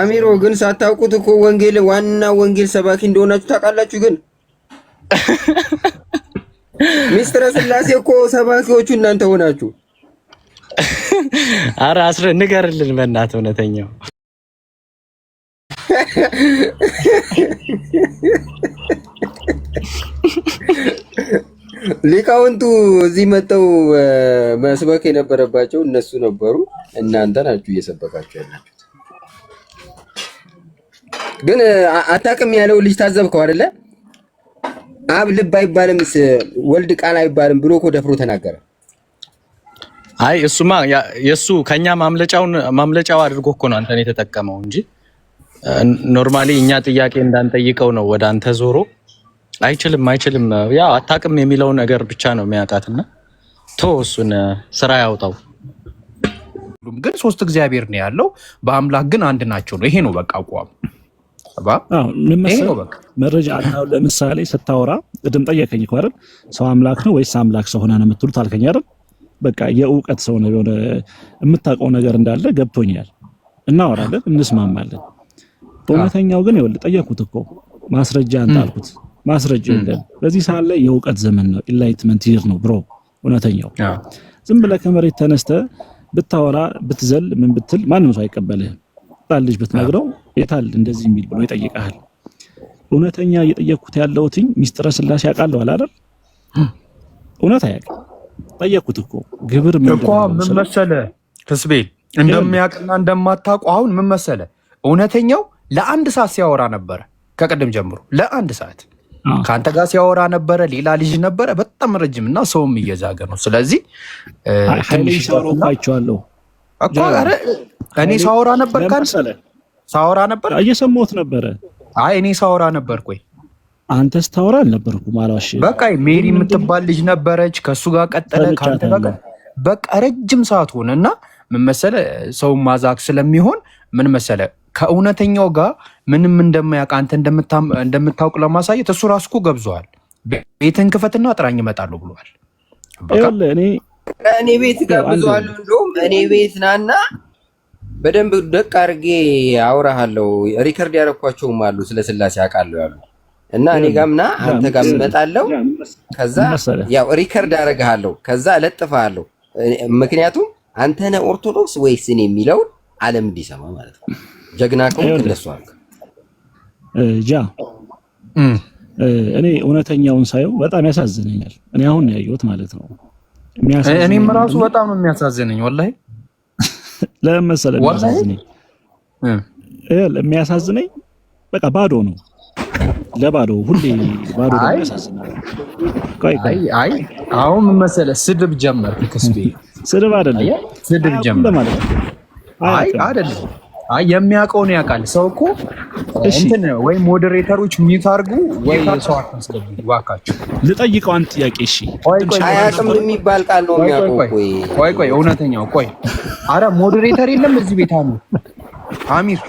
አሚሮ ግን ሳታውቁት እኮ ወንጌል ዋና ወንጌል ሰባኪ እንደሆናችሁ ታውቃላችሁ። ግን ሚስጥረ ስላሴ እኮ ሰባኪዎቹ እናንተ ሆናችሁ። ኧረ ንገርልን በእናትህ እውነተኛው ሊቃውንቱ እዚህ መጥተው መስበክ የነበረባቸው እነሱ ነበሩ። እናንተ ናችሁ እየሰበካችሁ ያላችሁት። ግን አታውቅም ያለው ልጅ ታዘብከው አይደለ? አብ ልብ አይባልም ወልድ ቃል አይባልም ብሎ እኮ ደፍሮ ተናገረ። አይ እሱማ የሱ ከኛ ማምለጫው አድርጎ እኮ ነው አንተን የተጠቀመው እንጂ ኖርማሊ እኛ ጥያቄ እንዳንጠይቀው ነው ወደ አንተ ዞሮ አይችልም ያው አታውቅም የሚለው ነገር ብቻ ነው የሚያውቃትና እሱን ስራ ያውጣው። ግን ሶስት እግዚአብሔር ነው ያለው፣ በአምላክ ግን አንድ ናቸው ነው። ይሄ ነው በቃ አቋም። መረጃ አታው ለምሳሌ ስታወራ ቅድም ጠየቀኝ እኮ አይደል? ሰው አምላክ ነው ወይስ አምላክ ሰው ሆነ ነው የምትሉት አልከኝ አይደል? በቃ የእውቀት ሰው ነው የሆነ የምታውቀው ነገር እንዳለ ገብቶኛል። እናወራለን፣ እንስማማለን። በእውነተኛው ግን ይኸውልህ ጠየቁት እኮ ማስረጃ አንጣልኩት። ማስረጃ የለም። በዚህ ሰዓት ላይ የእውቀት ዘመን ነው። ኢንላይትመንት ይር ነው ብሮ። እውነተኛው ዝም ብለህ ከመሬት ተነስተህ ብታወራ ብትዘል ምን ብትል ማንም ሰው አይቀበልህም። ልጅ ብትነግረው የታል እንደዚህ የሚል ብሎ ይጠይቃል። እውነተኛ እየጠየቅኩት ያለውትኝ ሚስጥረ ስላሴ ያውቃል አይደል? እውነት አያውቅም። ጠየቅኩት እኮ ግብር ምን መሰለህ ከስቤ እንደሚያውቅና እንደማታውቁ አሁን ምን መሰለህ እውነተኛው ለአንድ ሰዓት ሲያወራ ነበረ። ከቀደም ጀምሮ ለአንድ ሰዓት ካንተ ጋር ሲያወራ ነበረ። ሌላ ልጅ ነበረ በጣም ረጅም እና ሰውም እየዛገ ነው። ስለዚህ ትንሽ ሰውሮባቸዋለሁ እኮ አረ እኔ ሳወራ ነበር ካንተ ሳወራ ነበር እየሰማሁት ነበረ። አይ እኔ ሳወራ ነበር። ቆይ አንተ ስታወራ አልነበርኩም አላሽ። በቃ ሜሪ የምትባል ልጅ ነበረች። ከሱ ጋር ቀጠለ ካንተ ጋር በቃ ረጅም ሰዓት ሆነና ምን መሰለህ ሰው ማዛክ ስለሚሆን ምን መሰለህ ከእውነተኛው ጋር ምንም እንደማያውቅ አንተ እንደምታውቅ ለማሳየት እሱ ራሱ እኮ ገብዟል። ቤትን ክፈትና ጥራኝ እመጣለሁ ብሏል። እኔ ቤት ጋብዘዋለሁ። እንደውም እኔ ቤት ናና በደንብ ደቅ አድርጌ አውራሃለሁ። ሪከርድ ያደረኳቸውም አሉ ስለ ስላሴ አውቃለሁ ያሉ እና እኔ ጋርና አንተ ጋር እመጣለሁ። ከዛ ያው ሪከርድ አደርግሃለሁ፣ ከዛ እለጥፍሃለሁ። ምክንያቱም አንተ ነህ ኦርቶዶክስ ወይስ እኔ የሚለውን ዓለም እንዲሰማ ማለት ነው። ጀግና ከሆንክ እንደሱ አልክ እኔ እውነተኛውን ሳየው በጣም ያሳዝነኛል። እኔ አሁን ነው ያየሁት ማለት ነው። እኔም ራሱ በጣም ነው የሚያሳዝነኝ ወላሂ። ለምን መሰለህ የሚያሳዝነኝ በቃ ባዶ ነው። ለባዶ ሁሌ ባዶ ነው ያሳዝናል። አይ አሁን ምን መሰለህ ስድብ ጀመርክ ከስቤ። ስድብ አይደለም ስድብ ጀመርክ ማለት ነው። አይ አይደለም የሚያውቀውን ያውቃል ሰው እኮ እንትን ወይ ሞዴሬተሮች ሚውት አድርጉ ወይ ሰው አታስገቡ እባካችሁ። ልጠይቀው አንድ ጥያቄ እሺ። አያውቅም የሚባል ቃል ነው የሚያውቀው። ቆይ እውነተኛው ቆይ አረ ሞዴሬተር የለም እዚህ ቤት አሉ አሚር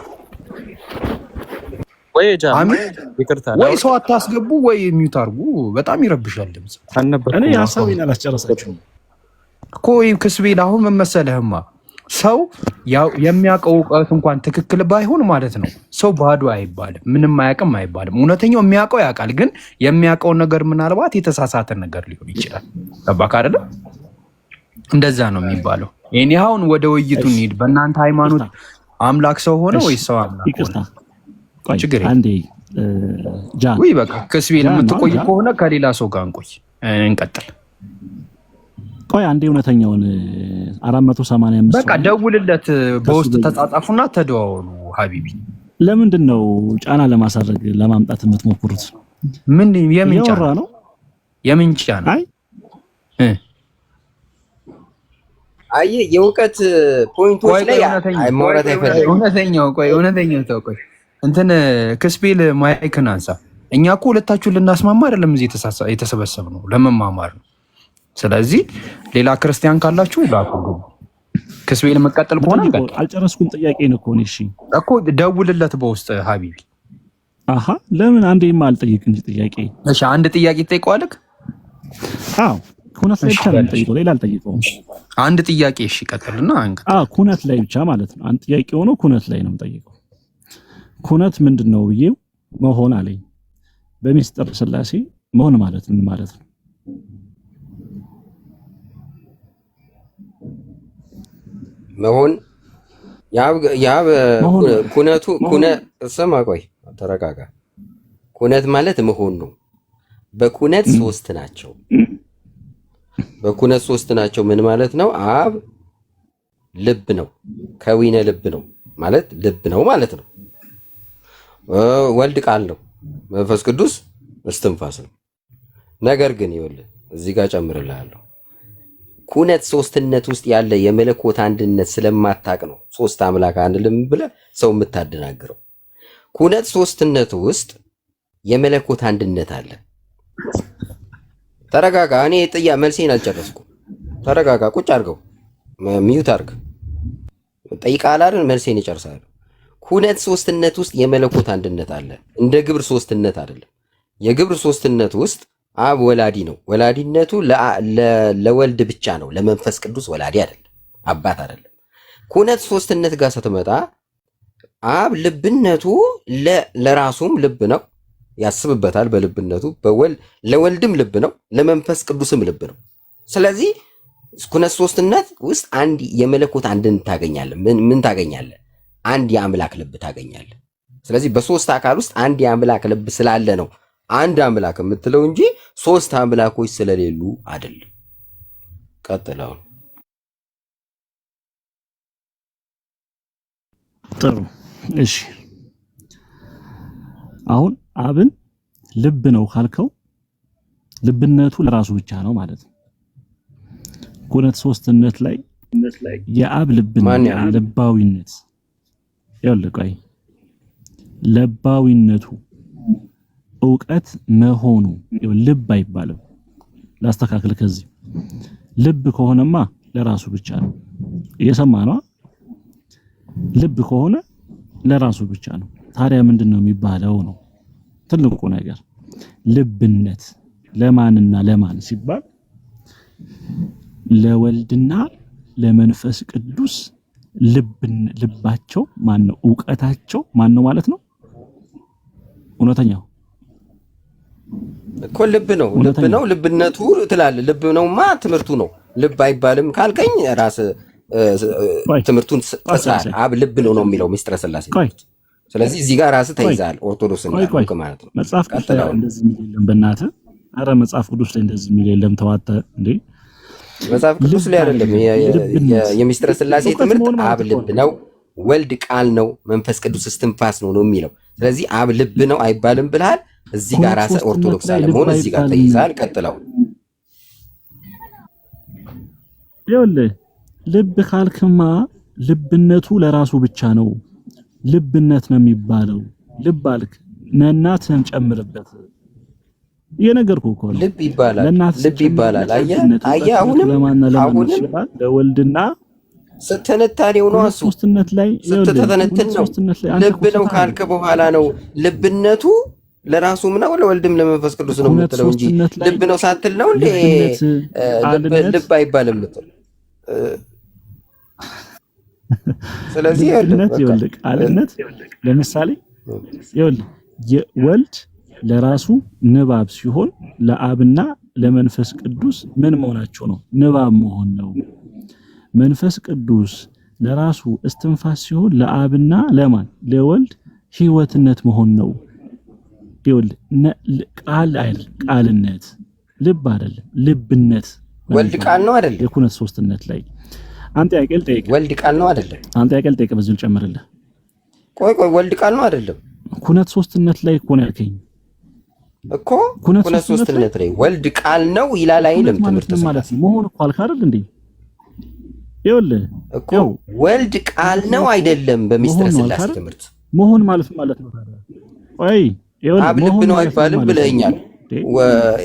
ወይ አሚር ይቅርታ ወይ ሰው አታስገቡ ወይ ሚውት አድርጉ። በጣም ይረብሻል ድምጽ አልነበር። እኔ ሐሳቤን አላስጨረሳችሁም እኮ ከስቤል አሁን ምን መሰለህማ ሰው ያው የሚያውቀው እውቀት እንኳን ትክክል ባይሆን ማለት ነው ሰው ባዶ አይባልም፣ ምንም አያውቅም አይባልም። እውነተኛው የሚያውቀው ያውቃል፣ ግን የሚያውቀው ነገር ምናልባት የተሳሳተ ነገር ሊሆን ይችላል። ገባክ አይደለ? እንደዛ ነው የሚባለው። እኔ አሁን ወደ ውይይቱ እንሂድ። በእናንተ ሃይማኖት አምላክ ሰው ሆነ ወይስ ሰው አምላክ ሆነ? ችግር አንዴ ጃን ወይ በቃ ከስቤል የምትቆይ ከሆነ ከሌላ ሰው ጋር እንቀጥል። ቆይ አንዴ እውነተኛውን 485 በቃ ደውልለት፣ በውስጥ ተጻጻፉና ተደዋወሉ። ሀቢቢ ለምንድን ነው ጫና ለማሳረግ ለማምጣት የምትሞክሩት? ምን የምን ጫና ነው? የምን ጫና? አይ የእውቀት ፖይንቶች ላይ ማውራት አይፈልግም። እውነተኛው ተውቆይ እንትን ከስፔል ማይክን አንሳ። እኛ እኮ ሁለታችሁን ልናስማማ አይደለም እዚህ የተሰበሰብነው ለመማማር ነው። ስለዚህ ሌላ ክርስቲያን ካላችሁ ላኩ። ከስቤል መቀጠል ከሆነ አልጨረስኩም። ጥያቄ ነው እኮ እሺ እኮ ደውልለት በውስጥ ሀቢቢ። አሃ ለምን አንዴማ አልጠይቅ እንጂ ጥያቄ። እሺ አንድ ጥያቄ ትጠይቀዋለህ? አዎ ኩነት ላይ ብቻ ነው የምጠይቀው፣ ሌላ አልጠይቀውም። አንድ ጥያቄ እሺ ቀጥልና አንተ። ኩነት ላይ ብቻ ማለት ነው። አንድ ጥያቄ ሆኖ ኩነት ላይ ነው የምጠይቀው። ኩነት ምንድነው ብዬው መሆን አለኝ። በሚስጥር ሥላሴ መሆን ማለት ምን ማለት ነው? መሆን ስማ ቆይ ተረጋጋ። ኩነት ማለት መሆን ነው። በኩነት ሶስት ናቸው። ምን ማለት ነው? አብ ልብ ነው፣ ከዊነ ልብ ነው ማለት ልብ ነው ማለት ነው። ወልድ ቃል ነው፣ መንፈስ ቅዱስ እስትንፋስ ነው። ነገር ግን ይኸውልህ እዚህ ጋር ጨምርልሃለሁ። ኩነት ሶስትነት ውስጥ ያለ የመለኮት አንድነት ስለማታቅ ነው ሶስት አምላክ አንልም ብለህ ሰው የምታደናግረው። ኩነት ሶስትነት ውስጥ የመለኮት አንድነት አለ። ተረጋጋ። እኔ መልሴን አልጨረስኩም። ተረጋጋ። ቁጭ አድርገው፣ ሚዩት አድርግ። ጠይቃላልን? መልሴን ይጨርሳለሁ። ኩነት ሶስትነት ውስጥ የመለኮት አንድነት አለ። እንደ ግብር ሶስትነት አይደለም። የግብር ሶስትነት ውስጥ አብ ወላዲ ነው። ወላዲነቱ ለወልድ ብቻ ነው፣ ለመንፈስ ቅዱስ ወላዲ አይደለም፣ አባት አይደለም። ኩነት ሶስትነት ጋር ስትመጣ አብ ልብነቱ ለራሱም ልብ ነው፣ ያስብበታል በልብነቱ። ለወልድም ልብ ነው፣ ለመንፈስ ቅዱስም ልብ ነው። ስለዚህ ኩነት ሶስትነት ውስጥ አንድ የመለኮት አንድነት ታገኛለህ። ምን ታገኛለህ? አንድ የአምላክ ልብ ታገኛለህ። ስለዚህ በሶስት አካል ውስጥ አንድ የአምላክ ልብ ስላለ ነው አንድ አምላክ የምትለው እንጂ ሶስት አምላኮች ስለሌሉ አይደለም። ቀጥለው። ጥሩ እሺ። አሁን አብን ልብ ነው ካልከው ልብነቱ ለራሱ ብቻ ነው ማለት ነው። ኩነት ሶስትነት ላይ የአብ ልባዊነት ያልቀይ ለባዊነቱ እውቀት መሆኑ ልብ አይባልም። ላስተካክል። ከዚህ ልብ ከሆነማ ለራሱ ብቻ ነው። እየሰማ ነው። ልብ ከሆነ ለራሱ ብቻ ነው። ታዲያ ምንድነው የሚባለው ነው ትልቁ ነገር። ልብነት ለማንና ለማን ሲባል ለወልድና ለመንፈስ ቅዱስ ልባቸው ማን ነው? እውቀታቸው ማን ነው ማለት ነው? እውነተኛው እኮ ልብ ነው። ልብነቱ ትላለህ። ልብ ነውማ ትምህርቱ ነው። ልብ አይባልም ካልከኝ ራስ ትምህርቱን ተሳል። አብ ልብ ነው የሚለው ሚስጥረ ሥላሴ። ስለዚህ እዚህ ጋር ራስ ተይዛል። ኦርቶዶክስ እንዳልኩ ማለት ነው። መጽሐፍ ቅዱስ ላይ እንደዚህ የሚል የለም። በእናትህ ኧረ መጽሐፍ ቅዱስ ላይ እንደዚህ የሚል የለም። ተዋተ እንዴ! መጽሐፍ ቅዱስ ላይ አይደለም። የሚስጥረ ሥላሴ ትምህርት አብ ልብ ነው፣ ወልድ ቃል ነው፣ መንፈስ ቅዱስ እስትንፋስ ነው የሚለው። ስለዚህ አብ ልብ ነው አይባልም ብለሃል። እዚህ ጋር ራስ ኦርቶዶክስ አለመሆን እዚህ ጋር ተይዛል። ቀጥለው። ይኸውልህ ልብ ካልክማ ልብነቱ ለራሱ ብቻ ነው። ልብነት ነው የሚባለው። ልብ አልክ ነናትህን ጨምርበት። የነገርኩህ እኮ ነው። ልብ ይባላል። አየህ አሁንም ለወልድና ስትንታኔው ነው እሱ ስትተነትን ነው። ልብ ነው ካልክ በኋላ ነው ልብነቱ ለራሱም ነው ለወልድም ለመንፈስ ቅዱስ ነው የምትለው እንጂ ልብ ነው ሳትል ነው እንዴ ልብ አይባልም የምትለው። ስለዚህ ይኸውልህ ቃልነት ለምሳሌ ይኸውልህ የወልድ ለራሱ ንባብ ሲሆን ለአብና ለመንፈስ ቅዱስ ምን መሆናቸው ነው? ንባብ መሆን ነው። መንፈስ ቅዱስ ለራሱ እስትንፋስ ሲሆን ለአብና ለማን ለወልድ ሕይወትነት መሆን ነው። ይኸውልህ ቃል አይደል? ቃልነት ልብ አይደለም። ልብነት ወልድ ቃል ነው አይደል? የኩነት ሶስትነት ላይ አንተ ያቀል ጠይቅ። ወልድ ቃል ነው አይደለም? አንተ ያቀል ጠይቅ። በዚህ ልጨምርልህ። ቆይ ወልድ ቃል ነው አይደለም? ኩነት ሶስትነት ላይ እኮ ነው ያልከኝ እኮ። ኩነት ሶስትነት ላይ ወልድ ቃል ነው ይላል አይልም? ትምህርት ማለት ነው መሆን እኮ አልክ አይደል እንዴ? ይኸውልህ እኮ ወልድ ቃል ነው አይደለም? በሚስጥረ ሥላሴ ትምህርት መሆን ማለት ነው ታዲያ። ቆይ ይኸውልህ አብ ልብ ነው አይባልም ብለኸኛል።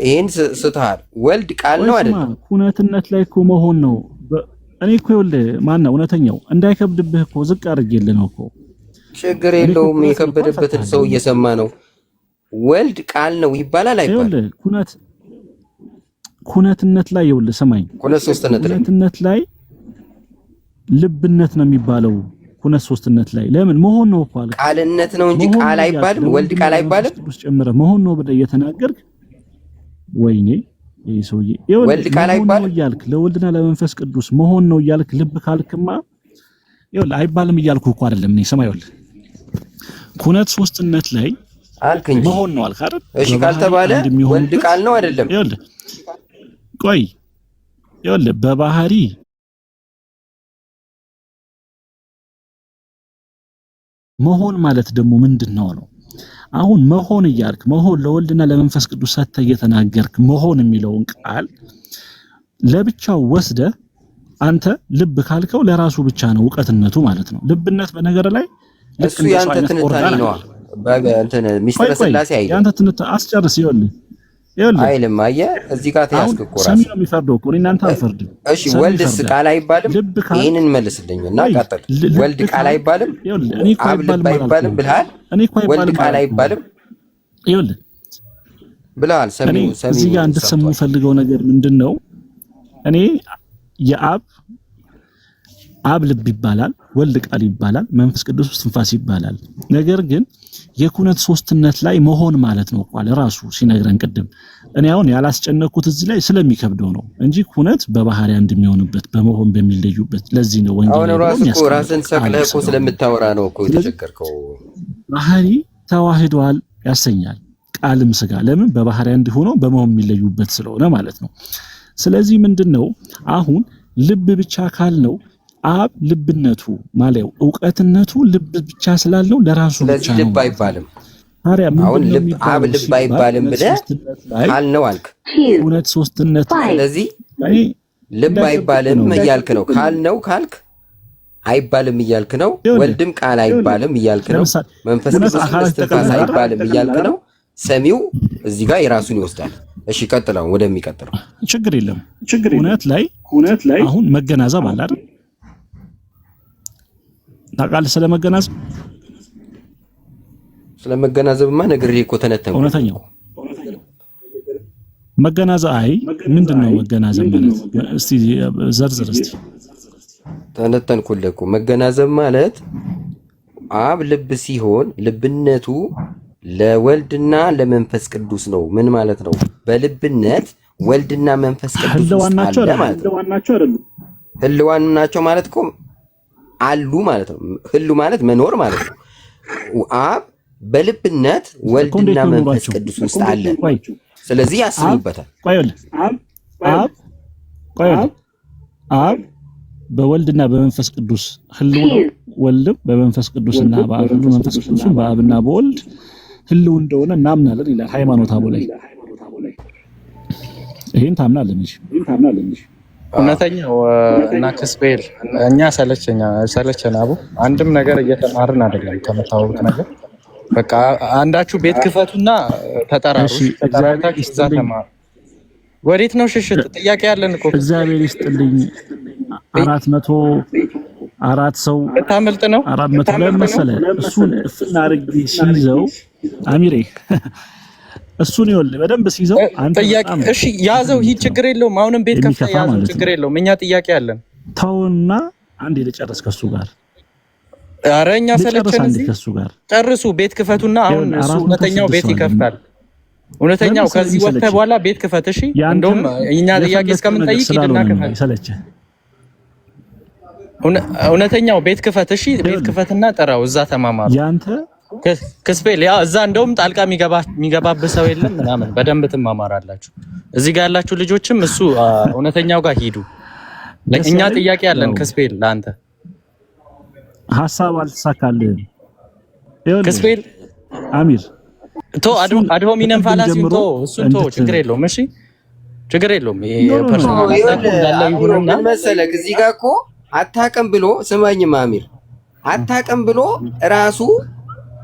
ይሄን ስትሃል ወልድ ቃል ነው አይደለም? ኩነትነት ላይ እኮ መሆን ነው። እኔ እኮ ይኸውልህ ማነው እውነተኛው እንዳይከብድብህ እኮ ዝቅ አድርጌልህ ነው እኮ። ችግር የለውም። የከበደበትን ሰው እየሰማ ነው። ወልድ ቃል ነው ይባላል አይባልም? ይኸውልህ ኩነትነት ላይ ይኸውልህ ስማኝ፣ ኩነት ሶስትነት ላይ ልብነት ነው የሚባለው። ኩነት ሶስትነት ላይ ለምን መሆን ነው እኮ አለ። ቃልነት ነው እንጂ ቃል አይባልም። ወልድ ቃል አይባልም። ቅዱስ ጨምረ መሆን ነው ብለህ እየተናገርክ ወይኔ ይሄ ሰውዬ ወልድ ቃል አይባልም እያልክ ለወልድና ለመንፈስ ቅዱስ መሆን ነው እያልክ ልብ ካልክማ ይኸውልህ አይባልም እያልኩ እኮ አይደለም። እኔ ሰማይ ይኸውልህ ኩነት ሶስትነት ላይ አልክ እንጂ መሆን ነው አልክ አይደል? እሺ ካልተባለ ወልድ ቃል ነው አይደለም? ይኸውልህ ቆይ ይኸውልህ በባህሪ መሆን ማለት ደግሞ ምንድነው ነው? አሁን መሆን እያልክ መሆን ለወልድና ለመንፈስ ቅዱስ ሰጥተህ እየተናገርክ መሆን የሚለውን ቃል ለብቻው ወስደ አንተ ልብ ካልከው ለራሱ ብቻ ነው እውቀትነቱ ማለት ነው። ልብነት በነገር ላይ እሱ ያንተ ትንታኔ ነው። በእንትን ሚስጥረ ስላሴ አይደለም ያንተ ትንታኔ አስጨርስ። ይኸውልህ አይልም አየህ፣ እዚህ ጋር ተያዝክ እኮ ራስህ ሰሚ ነው የሚፈርደው እኮ እናንተ አንፈርድም። እሺ ወልድስ ቃል አይባልም? ይሄንን መልስልኝና ቀጥል። ወልድ ቃል አይባልም? አብ ልብ አይባልም ብለሃል። ወልድ ቃል አይባልም ይኸውልህ ብለሃል። ሰሚው እዚህ ጋር እንድትሰሙ ፈልገው ነገር ምንድነው? እኔ አብ ልብ ይባላል፣ ወልድ ቃል ይባላል፣ መንፈስ ቅዱስ እስትንፋስ ይባላል። ነገር ግን የኩነት ሶስትነት ላይ መሆን ማለት ነው ቃል ራሱ ሲነግረን ቅድም እኔ አሁን ያላስጨነኩት እዚህ ላይ ስለሚከብደው ነው እንጂ ኩነት በባህሪ አንድ የሚሆንበት በመሆን በሚለዩበት ለዚህ ነው ወንጌል ነው። ራስን ሰቅለህ እኮ ስለምታወራ ነው እኮ የተቸገርከው። ባህሪ ተዋህዷል ያሰኛል ቃልም ስጋ ለምን በባህሪ አንድ ሆኖ በመሆን የሚለዩበት ስለሆነ ማለት ነው። ስለዚህ ምንድነው አሁን ልብ ብቻ ካልነው አብ ልብነቱ ማለት ዕውቀትነቱ ልብ ብቻ ስላለው ለራሱ ብቻ ነው። ልብ አይባልም። አሁን አብ ልብ አይባልም ብለህ ካልነው አልክ ኩነት ሶስትነት። ስለዚህ ልብ አይባልም እያልክ ነው። ካልነው ካልክ አይባልም እያልክ ነው። ወልድም ቃል አይባልም እያልክ ነው። መንፈስ ቅዱስ እስትንፋስ አይባልም እያልክ ነው። ሰሚው እዚህ ጋር የራሱን ይወስዳል። እሺ ቀጥለው ወደሚቀጥለው ችግር የለም። ኩነት ላይ አሁን መገናዘብ አለ አይደል? ታውቃለህ ስለመገናዘብማ ነግሬህ እኮ ተነተንኩ። እውነተኛው መገናዘብ ምንድነው መገናዘብ ማለት? እስቲ ዘርዝር እስቲ። ተነተንኩልህ እኮ መገናዘብ ማለት አብ ልብ ሲሆን ልብነቱ ለወልድና ለመንፈስ ቅዱስ ነው። ምን ማለት ነው? በልብነት ወልድና መንፈስ ቅዱስ አለ ማለት ነው። ህልዋን ናቸው ማለት እኮ አሉ ማለት ነው። ህሉ ማለት መኖር ማለት ነው። አብ በልብነት ወልድና መንፈስ ቅዱስ ውስጥ አለ። ስለዚህ ያስቡበታል። አብ በወልድና በመንፈስ ቅዱስ ህልው ነው። ወልድም በመንፈስ ቅዱስና በአብ ህልው መንፈስ ቅዱስም በአብና በወልድ ህልው እንደሆነ እናምናለን ይላል ሃይማኖት አበው ላይ። ይሄን ታምናለህ እንጂ እውነተኛው እና ክስቤል እኛ ሰለቸን አቡ አንድም ነገር እየተማርን አይደለም። ከመታወቅ ነገር በቃ አንዳችሁ ቤት ክፈቱና ተጠራሩ። ተጠራርታችሁ እዛ ተማሩ። ወዴት ነው ሽሽት? ጥያቄ ያለን እኮ እግዚአብሔር ይስጥልኝ። 404 ሰው ታመልጥ ነው 400 ላይ መሰለህ። እሱን እፍና አድርጌ ሲይዘው አሚሬ እሱን ይወልድ በደንብ ሲይዘው አንተ ጥያቄ እሺ ያዘው። ይሄ ችግር የለውም። አሁንም ቤት ከፍተህ ያዘው ችግር የለውም። እኛ ጥያቄ አለን። ተውና አንዴ ልጨርስ ከሱ ጋር። ኧረ እኛ ሰለቸን እዚህ ከሱ ጋር ጨርሱ። ቤት ክፈቱና አሁን እሱ እውነተኛው ቤት ይከፍታል። እውነተኛው ከዚህ ወጥተህ በኋላ ቤት ክፈት። እሺ እንደውም እኛ ጥያቄ እስከምንጠይቅ ሂድና ክፈት። ሰለቸህ እውነተኛው ቤት ክፈት። እሺ ቤት ክፈትና ጠራው። እዛ ተማማሩ። ያንተ ክስፔል ያ እዛ እንደውም ጣልቃ የሚገባብህ ሰው የለም ምናምን በደንብ ትማማራላችሁ። እዚህ ጋር ያላችሁ ልጆችም እሱ እውነተኛው ጋር ሂዱ። እኛ ጥያቄ ያለን ክስፔል ለአንተ ሐሳብ አልተሳካልህም። ክስፔል አሚር ቶ አድሆሚነም ፋላሲን ቶ እሱን ቶ ችግር የለውም። እሺ ችግር የለውም። ፐርሰናል እንዳለ ይሁንና መሰለህ እዚህ ጋር እኮ አታውቅም ብሎ ስማኝማ አሚር አታውቅም ብሎ ራሱ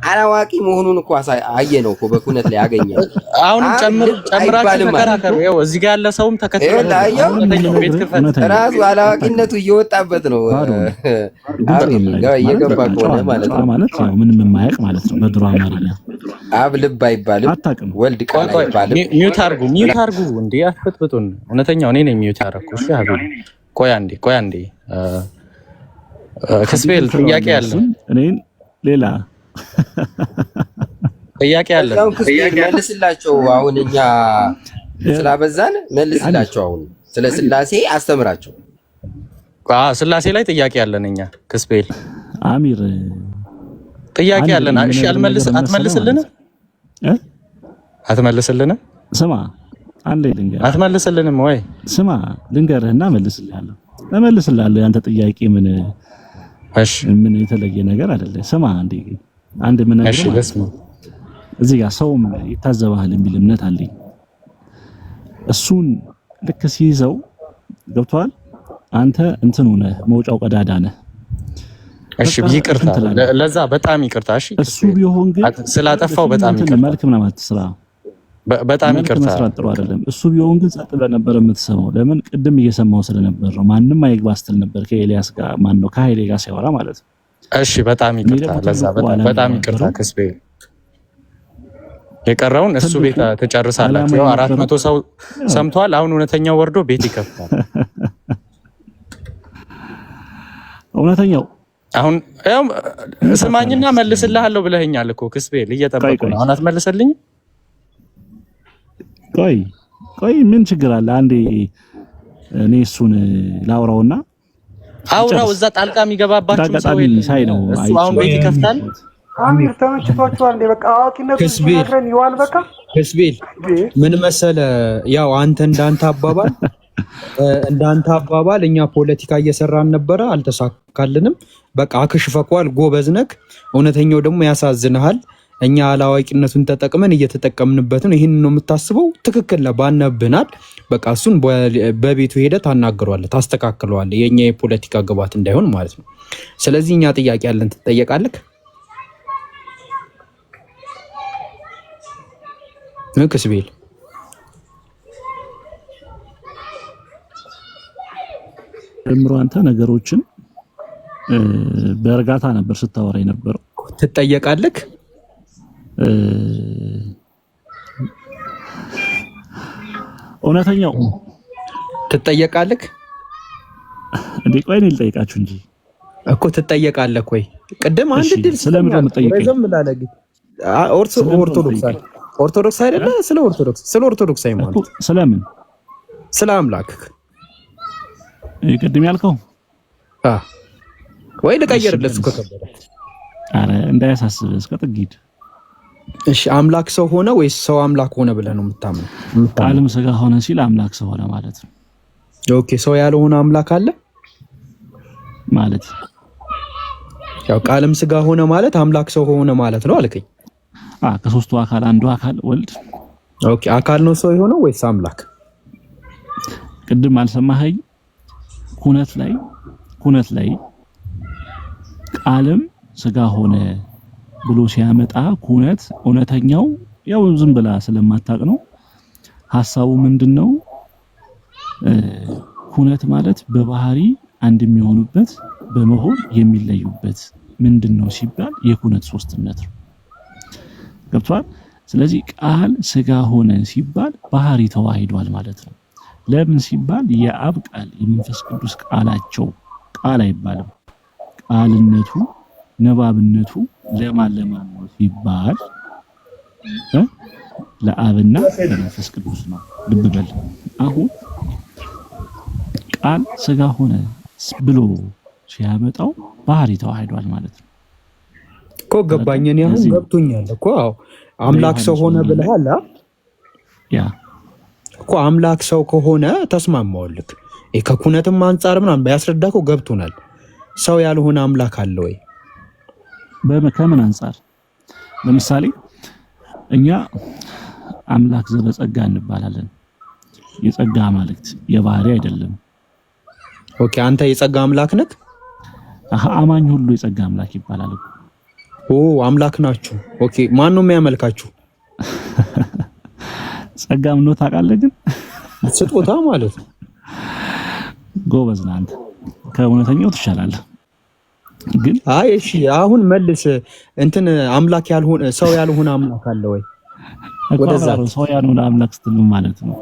አላዋቂ መሆኑን እኮ አየነው እኮ በኩነት ላይ ያገኛል። አሁንም ጨምራችሁ ተከራከሩ። ይኸው እዚህ ጋር ያለ ሰውም ተከትሎ ቤት ክፈት ራሱ አላዋቂነቱ እየወጣበት ነው። እየገባ ከሆነ ማለት ነው ምንም የማያውቅ ማለት ነው። በድሮ አማርኛ አብ ልብ አይባልም፣ ወልድ ቃል አይባልም። ሚዩት አድርጉ እንዴ አትፈጥፍጡን። እውነተኛው እኔ ነኝ ሚዩት ያደረኩ። እሺ ሀቢብ ቆይ አንዴ ክስቤል ጥያቄ አለ። እኔን ሌላ ጥያቄ አለ። ክስቤል መልስላቸው። አሁን እኛ ስላበዛን መልስላቸው። አሁን ስለ ስላሴ አስተምራቸው። ስላሴ ላይ ጥያቄ አለን እኛ። ክስቤል አሚር ጥያቄ አለን። እሺ አትመልስልንም? ስማ አንዴ ልንገርህ። አትመልስልንም ወይ? ስማ ልንገርህና እመልስልሃለሁ። ያንተ ጥያቄ ምን የተለየ ነገር አይደለም። ስማ አንድ ምን ነገር እዚህ ጋር ሰውም ይታዘባል የሚል እምነት አለኝ። እሱን ልክ ሲይዘው ገብቷል። አንተ እንትኑ ነህ፣ መውጫው ቀዳዳ ነህ። እሺ ይቅርታ፣ ለዛ በጣም ይቅርታ። እሺ እሱ ቢሆን ግን ስላጠፋው በጣም ይቅርታ። መልክ ምናምን አትስራ፣ በጣም ይቅርታ። መስራት ጥሩ አይደለም። እሱ ቢሆን ግን ጸጥ ብለህ ነበር የምትሰማው። ለምን ቅድም እየሰማው ስለነበር ነው። ማንም አይግባ ስትል ነበር ከኤልያስ ጋር ማነው ከኃይሌ ጋር ሲያወራ ማለት ነው። እሺ በጣም ይቅርታ፣ ለዛ በጣም ይቅርታ። ክስቤ የቀረውን እሱ ቤት ተጨርሳላችሁ። 400 ሰው ሰምቷል። አሁን እውነተኛው ወርዶ ቤት ይከፍታል። እውነተኛው አሁን ስማኝና መልስልሃለሁ ብለኸኛል እኮ ክስቤል፣ እየጠበቁ ነው። አሁን አትመልሰልኝ? ቆይ ምን ችግር አለ? አንዴ እኔ እሱን ላውራውና አውራው። እዛ ጣልቃ የሚገባባችሁ ሰው ሳይ ነው። እሱ አሁን ቤት ይከፍታል። አሚር ተመችቷችኋል? በቃ አዋቂነቱ ተናግረን ይዋል። በቃ ክስቤል ምን መሰለ፣ ያው አንተ እንዳንተ አባባል እኛ ፖለቲካ እየሰራን ነበረ፣ አልተሳካልንም። በቃ አክሽፈኳል። ጎበዝ ነክ። እውነተኛው ደግሞ ያሳዝንሃል። እኛ አላዋቂነቱን ተጠቅመን እየተጠቀምንበት ነው። ይህን ነው የምታስበው። ትክክል ነው፣ ባነብናል። በቃ እሱን በቤቱ ሄደህ ታናግረዋለህ፣ ታስተካክለዋለህ። የኛ የፖለቲካ ግባት እንዳይሆን ማለት ነው። ስለዚህ እኛ ጥያቄ ያለን ትጠየቃለህ። ክስቤል ጀምሮ አንተ ነገሮችን በእርጋታ ነበር ስታወራ የነበረው። ትጠየቃለህ። እውነተኛው ትጠየቃለህ እንዴ? ቆይ እኔ ልጠይቃችሁ እንጂ እኮ ትጠየቃለህ። ቆይ ቅድም አንድ ድል ስለምን ነው የምጠይቀኝ? ኦርቶዶክስ አይደለ? ስለ ኦርቶዶክስ ሃይማኖት ስለምን? ስለ አምላክ ቅድም ያልከው ወይ ልቀየርለት እኮ ከበደ። አረ እንዳያሳስብህ እስከ ጥግ ሂድ። እሺ አምላክ ሰው ሆነ ወይስ ሰው አምላክ ሆነ ብለህ ነው የምታምነው? ቃልም ስጋ ሆነ ሲል አምላክ ሰው ሆነ ማለት ነው። ኦኬ ሰው ያልሆነ አምላክ አለ ማለት ያው ቃልም ስጋ ሆነ ማለት አምላክ ሰው ሆነ ማለት ነው አልከኝ። ከሶስቱ አካል አንዱ አካል ወልድ። ኦኬ አካል ነው ሰው የሆነው ወይስ አምላክ? ቅድም አልሰማኸኝ? ኩነት ላይ ቃልም ስጋ ሆነ ብሎ ሲያመጣ ኩነት እውነተኛው ያው ዝም ብላ ስለማታቅ ነው። ሐሳቡ ምንድነው? ኩነት ማለት በባህሪ አንድ የሚሆኑበት በመሆን የሚለዩበት ምንድነው ሲባል የኩነት ሶስትነት ነው። ገብቷል? ስለዚህ ቃል ስጋ ሆነ ሲባል ባህሪ ተዋሂዷል ማለት ነው። ለምን ሲባል የአብ ቃል የመንፈስ ቅዱስ ቃላቸው ቃል አይባልም። ቃልነቱ ነባብነቱ ለማን ነው ሲባል ለአብና ለመንፈስ ቅዱስ ነው። ልብ በል። አሁን ቃል ስጋ ሆነ ብሎ ሲያመጣው ባህሪ ተዋሂዷል ማለት ነው እኮ። ገባኝ። እኔ አሁን ገብቶኛል እኮ። አምላክ ሰው ሆነ ብለሃል። ያ እኮ አምላክ ሰው ከሆነ ተስማማውልክ። ከኩነትም አንፃር ምናምን ያስረዳከው ገብቶናል። ሰው ያልሆነ አምላክ አለ ወይ? ከምን አንፃር? ለምሳሌ እኛ አምላክ ዘበጸጋ እንባላለን። የጸጋ አማልክት የባህሪ አይደለም። ኦኬ አንተ የጸጋ አምላክ ነህ? አማኝ ሁሉ የጸጋ አምላክ ይባላል። አምላክ ናችሁ። ኦኬ ማን ነው የሚያመልካችሁ? ጸጋ ምን ነው ታውቃለህ? ግን ስጦታ ማለት ነው። ጎበዝ ነህ አንተ፣ ከእውነተኛው ትሻላለህ። ግን እሺ አሁን መልስ። እንትን አምላክ ያልሆነ ሰው ያልሆነ አምላክ አለ ወይ? ወደዛ ሰው ያልሆነ አምላክ ስትል ማለት ነው።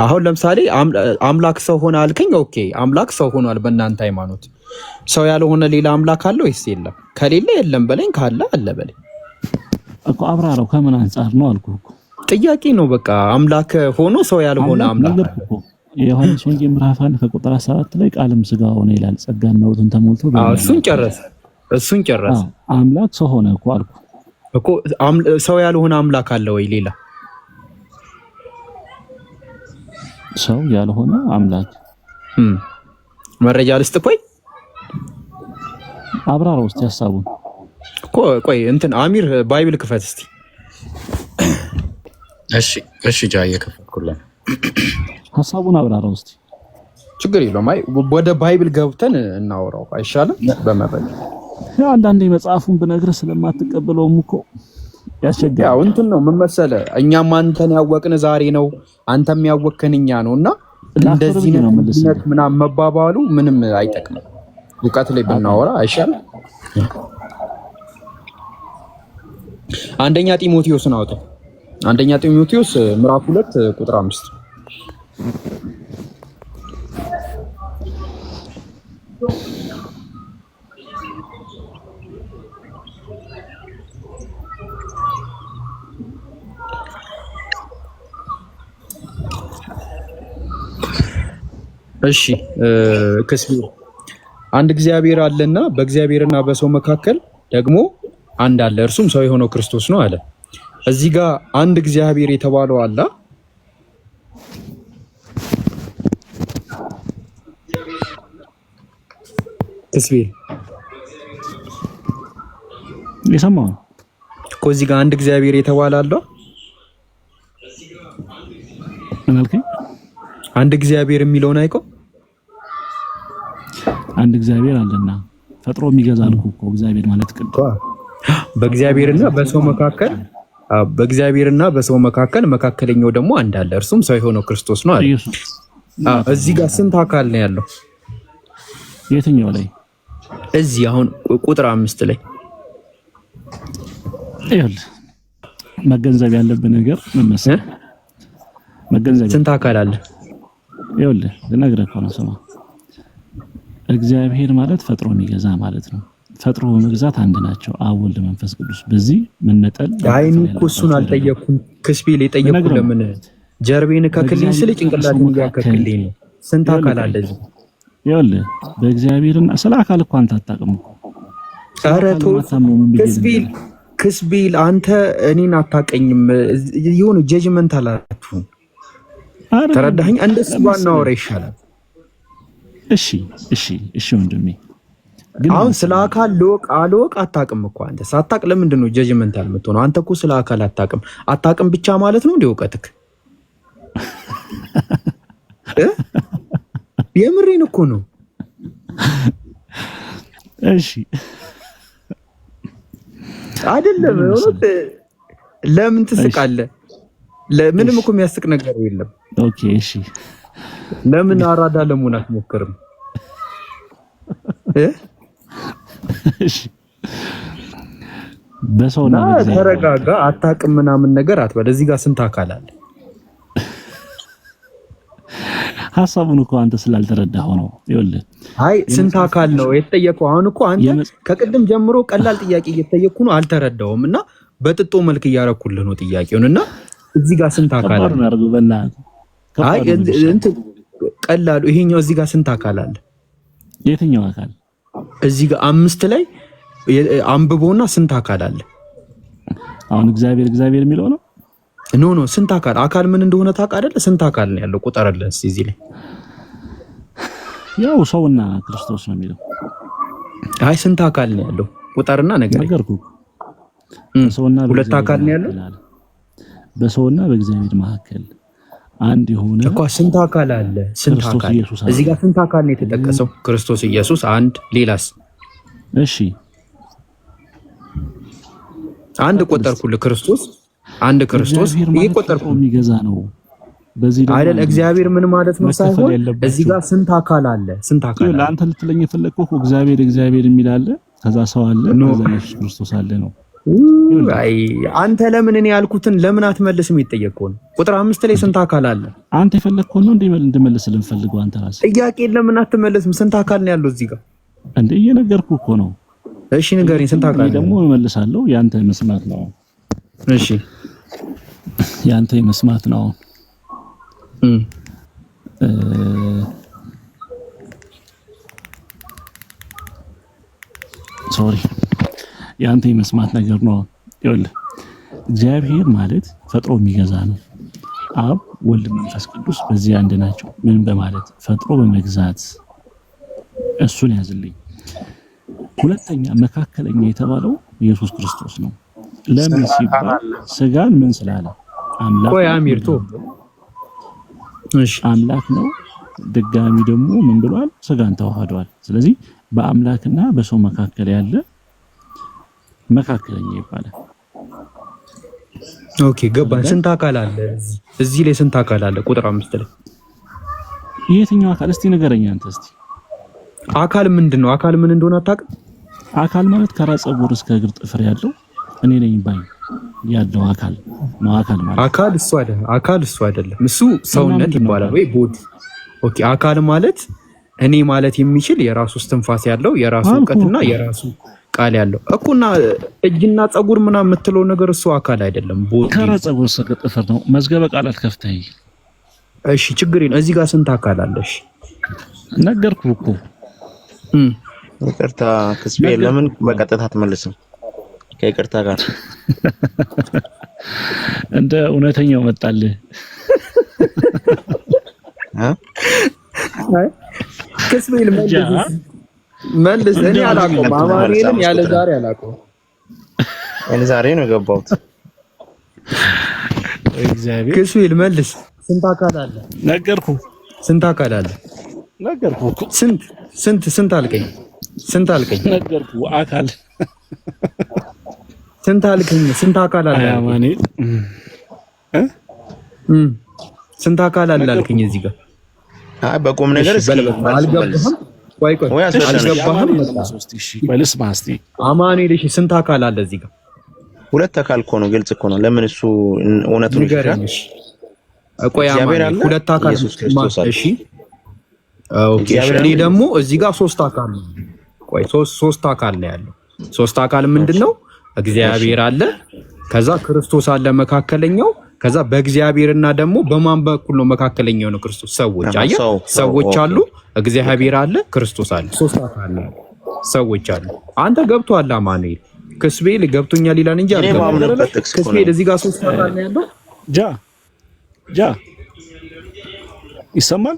አሁን ለምሳሌ አምላክ ሰው ሆነ አልከኝ። ኦኬ አምላክ ሰው ሆኗል በእናንተ ሃይማኖት። ሰው ያልሆነ ሌላ አምላክ አለ ወይስ የለም? ከሌለ የለም በለኝ፣ ካለ አለ በለኝ እኮ። አብራራው ከምን አንጻር ነው አልኩህ እኮ። ጥያቄ ነው በቃ። አምላክ ሆኖ ሰው ያልሆነ አምላክ አለ። የዮሐንስ ወንጌል ምዕራፍ 1 ከቁጥር 17 ላይ ቃልም ሥጋ ሆነ ይላል። ጸጋና እውነትን ተሞልቶ እሱን ጨረሰ። አምላክ ሰው ሆነ እኮ አልኩህ እኮ። ሰው ያልሆነ አምላክ አለ ወይ ሌላ? ሰው ያልሆነ አምላክ መረጃ ልስጥ። አብራራው እስቲ ሐሳቡን። ቆይ እንትን አሚር ባይብል ክፈት እስቲ። እሺ ጃዬ ከፈትኩልህ። ሐሳቡን አብራራው እስቲ። ችግር የለውም። አይ ወደ ባይብል ገብተን እናወራው አይሻልም? በመረጃ አንዳንዴ መጽሐፉን ብነግርህ ስለማትቀበለውም እኮ ያስቸግራል። ያው እንትን ነው ምን መሰለህ፣ እኛም አንተን ያወቅን ዛሬ ነው፣ አንተም ያወቅን እኛ ነውና እንደዚህ ነው ምናምን መባባሉ ምንም አይጠቅምም። እውቀት ላይ ብናወራ አይሻልም? አንደኛ ጢሞቴዎስን አውጣው። አንደኛ ጢሞቴዎስ ምዕራፍ 2 ቁጥር 5። እሺ ክስቢ አንድ እግዚአብሔር አለና በእግዚአብሔርና በሰው መካከል ደግሞ አንድ አለ፣ እርሱም ሰው የሆነው ክርስቶስ ነው አለ። እዚህ ጋር አንድ እግዚአብሔር የተባለው አለ። ክስቢ የሰማው እኮ እዚህ ጋር አንድ እግዚአብሔር የተባለ አለ። ምን አልከኝ? አንድ እግዚአብሔር የሚለውን አይቆም። አንድ እግዚአብሔር አለና ፈጥሮ የሚገዛ አልኩ እኮ። እግዚአብሔር ማለት በእግዚአብሔርና በሰው መካከል በእግዚአብሔርና በሰው መካከል መካከለኛው ደግሞ አንድ አለ፣ እርሱም ሰው የሆነው ክርስቶስ ነው አለ። እዚህ ጋር ስንት አካል ነው ያለው? የትኛው ላይ? እዚህ አሁን ቁጥር 5 ላይ ይኸውልህ፣ መገንዘብ ያለብን ነገር ምን መሰለህ? መገንዘብ ስንት አካል አለ? ይኸውልህ ልነግርህ እኮ ነው። ስማ፣ እግዚአብሔር ማለት ፈጥሮ የሚገዛ ማለት ነው። ፈጥሮ በመግዛት አንድ ናቸው፣ አብ ወልድ መንፈስ ቅዱስ። በዚህ መነጠል አይኒ እኮ እሱን አልጠየኩም። ክስቤል የጠየኩ ለምን ጀርቤን ከክልኝ ስለ ጭንቅላትን ያከክልኝ ነው። ስንት አካል አለ እዚህ? ይኸውልህ በእግዚአብሔርና ስለ አካል እኮ አንተ አታውቅም እኮ። ኧረ ተው ክስቤል አንተ እኔን አታውቀኝም። የሆነ ጀጅመንት አላችሁ። ተረዳኸኝ? እንደሱ ባናወራ ይሻላል። እሺ ወንድሜ፣ አሁን ስለ አካል ለወቅ አታውቅም እኮ አንተ። ሳታውቅ ለምንድን ነው ጀጅመንት ያልምትሆነው? አንተ እኮ ስለ አካል አታውቅም ብቻ ማለት ነው እንደ እውቀትክ። የምሬን እኮ ነው። እሺ አይደለም። ለምን ትስቃለህ? ምንም እኮ የሚያስቅ ነገር የለም። ኦኬ እሺ፣ ለምን አራዳ ለመሆን አትሞክርም? እሺ በሰውና ተረጋጋ። አታውቅም ምናምን ነገር አትበል። እዚህ ጋር ስንት አካል አለ? ሐሳቡን እኮ አንተ ስላልተረዳኸው ነው። ይኸውልህ አይ ስንት አካል ነው የተጠየቀው? አሁን እኮ አንተ ከቅድም ጀምሮ ቀላል ጥያቄ እየተጠየቅኩ ነው፣ አልተረዳውም እና በጥጦ መልክ እያረኩልህ ነው ጥያቄውን። እና እዚህ ጋር ስንት አካል አለ? አይ እንትን ቀላሉ ይሄኛው እዚህ ጋር ስንት አካል አለ? የትኛው አካል? እዚህ ጋር 5 ላይ አንብቦና ስንት አካል አለ? አሁን እግዚአብሔር የሚለው ነው። ኖ ስንት አካል ምን እንደሆነ ታውቅ አይደለ? ስንት አካል ነው ያለው? ቁጠርልህ እስኪ እዚህ ላይ። ያው ሰውና ክርስቶስ ነው የሚለው። አይ ስንት አካል ነው ያለው? ቁጠርና ነገርኩህ። ሰውና 2 አካል ነው ያለው። በሰውና በእግዚአብሔር መካከል አንድ የሆነ እኮ ስንት አካል አለ? ስንት አካል? እዚህ ጋር ስንት አካል ነው የተጠቀሰው? ክርስቶስ ኢየሱስ አንድ፣ ሌላስ? እሺ አንድ ቆጠርኩልህ። ክርስቶስ አንድ፣ ክርስቶስ ይቆጠርኩ የሚገዛ ነው። በዚህ አይደል? እግዚአብሔር ምን ማለት ነው ሳይሆን እዚህ ጋር ስንት አካል አለ? ስንት አካል አለ? ለአንተ ልትለኝ የፈለግከው እግዚአብሔር የሚል አለ፣ ከዛ ሰው አለ፣ ከዛ ኢየሱስ ክርስቶስ አለ ነው። አይ አንተ ለምን እኔ ያልኩትን ለምን አትመልስም? ይጠየቀው ነው። ቁጥር 5 ላይ ስንት አካል አለ? አንተ የፈለግከው ነው እንድመልስ ልንፈልገው። አንተ ራስህ ጥያቄ ለምን አትመልስም? ስንት አካል ነው ያለው እዚህ ጋር? እንዴ እየነገርኩህ እኮ ነው። እሺ ንገረኝ፣ ስንት አካል ደግሞ እመልሳለሁ። ያንተ መስማት ነው። እሺ ያንተ መስማት ነው። ሶሪ ያንተ መስማት ነገር ነው። ይኸውልህ እግዚአብሔር ማለት ፈጥሮ የሚገዛ ነው። አብ ወልድ መንፈስ ቅዱስ በዚህ አንድ ናቸው። ምን በማለት ፈጥሮ በመግዛት እሱን ያዝልኝ። ሁለተኛ መካከለኛ የተባለው ኢየሱስ ክርስቶስ ነው። ለምን ሲባል ስጋን ምን ስላለ አምላክ ቆይ አሚርቶ እሺ አምላክ ነው። ድጋሚ ደግሞ ምን ብሏል? ስጋን ተዋህዷል። ስለዚህ በአምላክና በሰው መካከል ያለ መካከለኛ ይባላል። ኦኬ ገባን። ስንት አካል አለ እዚህ ላይ? ስንት አካል አለ? ቁጥር 5 ላይ የትኛው አካል እስቲ ንገረኝ አንተ እስቲ። አካል ምንድነው? አካል ምን እንደሆነ አታውቅም? አካል ማለት ከራስ ፀጉር እስከ እግር ጥፍር ያለው እኔ ነኝ ባይ ያለው አካል ነው። አካል ማለት አካል እሱ አይደለም። እሱ ሰውነት ይባላል ወይ ቦዲ። ኦኬ አካል ማለት እኔ ማለት የሚችል የራሱ እስትንፋስ ያለው የራሱ እውቀትና የራሱ ቃል ያለው እኮና እጅና ፀጉር ምናምን የምትለው ነገር እሱ አካል አይደለም። ቦዲ ከራስ ፀጉር እስከ ጥፍር ነው። መዝገበ ቃላት ከፍተህ እሺ ችግር የለም። እዚህ ጋር ስንት አካል አለሽ? ነገርኩህ እኮ። ይቅርታ ክስቤ፣ ለምን በቀጥታ አትመልስም? ከይቅርታ ጋር እንደ እውነተኛው መጣልህ። ክስቤ መልስ። እኔ አላውቀውም። አማኑኤልን ያለ ዛሬ አላውቀውም። እኔ ዛሬ ነው የገባሁት። እግዚአብሔር ክስቤ መልስ። ስንት አካል አለ? ነገርኩህ። ስንት አካል አለ? ነገርኩህ እኮ። ስንት አልከኝ? ስንት አልከኝ? ነገርኩህ። አካል ስንት አልከኝ? ስንት አካል አለ? አማኑኤል ስንት አካል አለ አልከኝ? እዚህ ጋር አይ በቁም ነገር አልገባህም? ቆይ አልገባህም? በልስ ማስቲ አማኑኤል እሺ ስንት አካል አለ እዚህ ጋር? ሁለት አካል እኮ ነው፣ ግልጽ እኮ ነው። ለምን እሱ እውነቱን ይገራል። ቆይ አማኑኤል ሁለት አካል እሺ ኦኬ እኔ ደግሞ እዚህ ጋር ሶስት አካል ነው። ቆይ ሶስት አካል ነው ያለው። ሶስት አካል ምንድነው? እግዚአብሔር አለ፣ ከዛ ክርስቶስ አለ መካከለኛው፣ ከዛ በእግዚአብሔርና ደግሞ በማን በኩል ነው መካከለኛው ነው? ክርስቶስ። ሰዎች አየ ሰዎች አሉ፣ እግዚአብሔር አለ፣ ክርስቶስ አለ። ሶስት አካል ነው። ሰዎች አሉ። አንተ ገብቶሃል አማኑኤል? ክስቤል ገብቶኛል ይላል እንጂ አልገባም። ክስቤል እዚህ ጋር ሶስት አካል ነው ያለው። ጃ ይሰማል?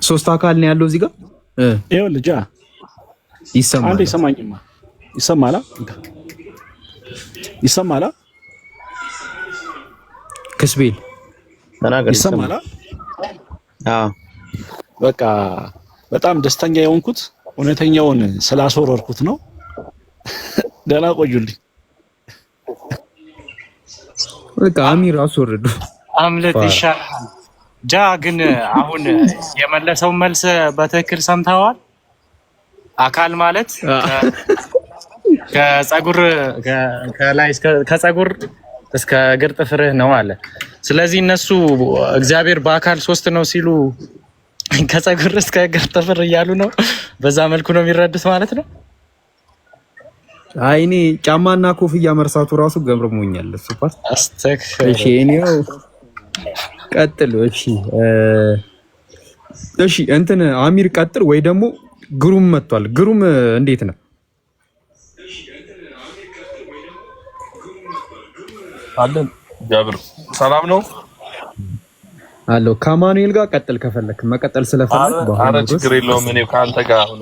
ሶስት አካል ነው ያለው እዚህ ጋር። ይኸውልህ ጃ ይሰማል። አንዴ ይሰማኝማ። ይሰማላ? ይሰማላ? ክስቤል ተናገር። ይሰማላ? አዎ በቃ በጣም ደስተኛ የሆንኩት እውነተኛውን ስላስወረርኩት ነው። ደህና ቆዩልኝ። በቃ አሚር አስወርዱ። አምልጥ ይሻላል። ጃ ግን አሁን የመለሰው መልስ በትክክል ሰምተዋል። አካል ማለት ከፀጉር ከፀጉር እስከ እግር ጥፍርህ ነው አለ። ስለዚህ እነሱ እግዚአብሔር በአካል ሶስት ነው ሲሉ ከፀጉር እስከ እግር ጥፍር እያሉ ነው። በዛ መልኩ ነው የሚረዱት ማለት ነው። አይ እኔ ጫማና ኮፍያ መርሳቱ ራሱ ገርሞኛል። እሱ ፓርት አስተክ እሺ እኔው ቀጥል። እሺ እንትን አሚር ቀጥል ወይ ደግሞ ግሩም መጥቷል። ግሩም እንዴት ነው? አለን ጃብር ሰላም ነው አለው። ከአማኑኤል ጋር ቀጥል ከፈለክ መቀጠል ስለፈለክ አረ ችግር የለውም። እኔ ከአንተ ጋር አሁን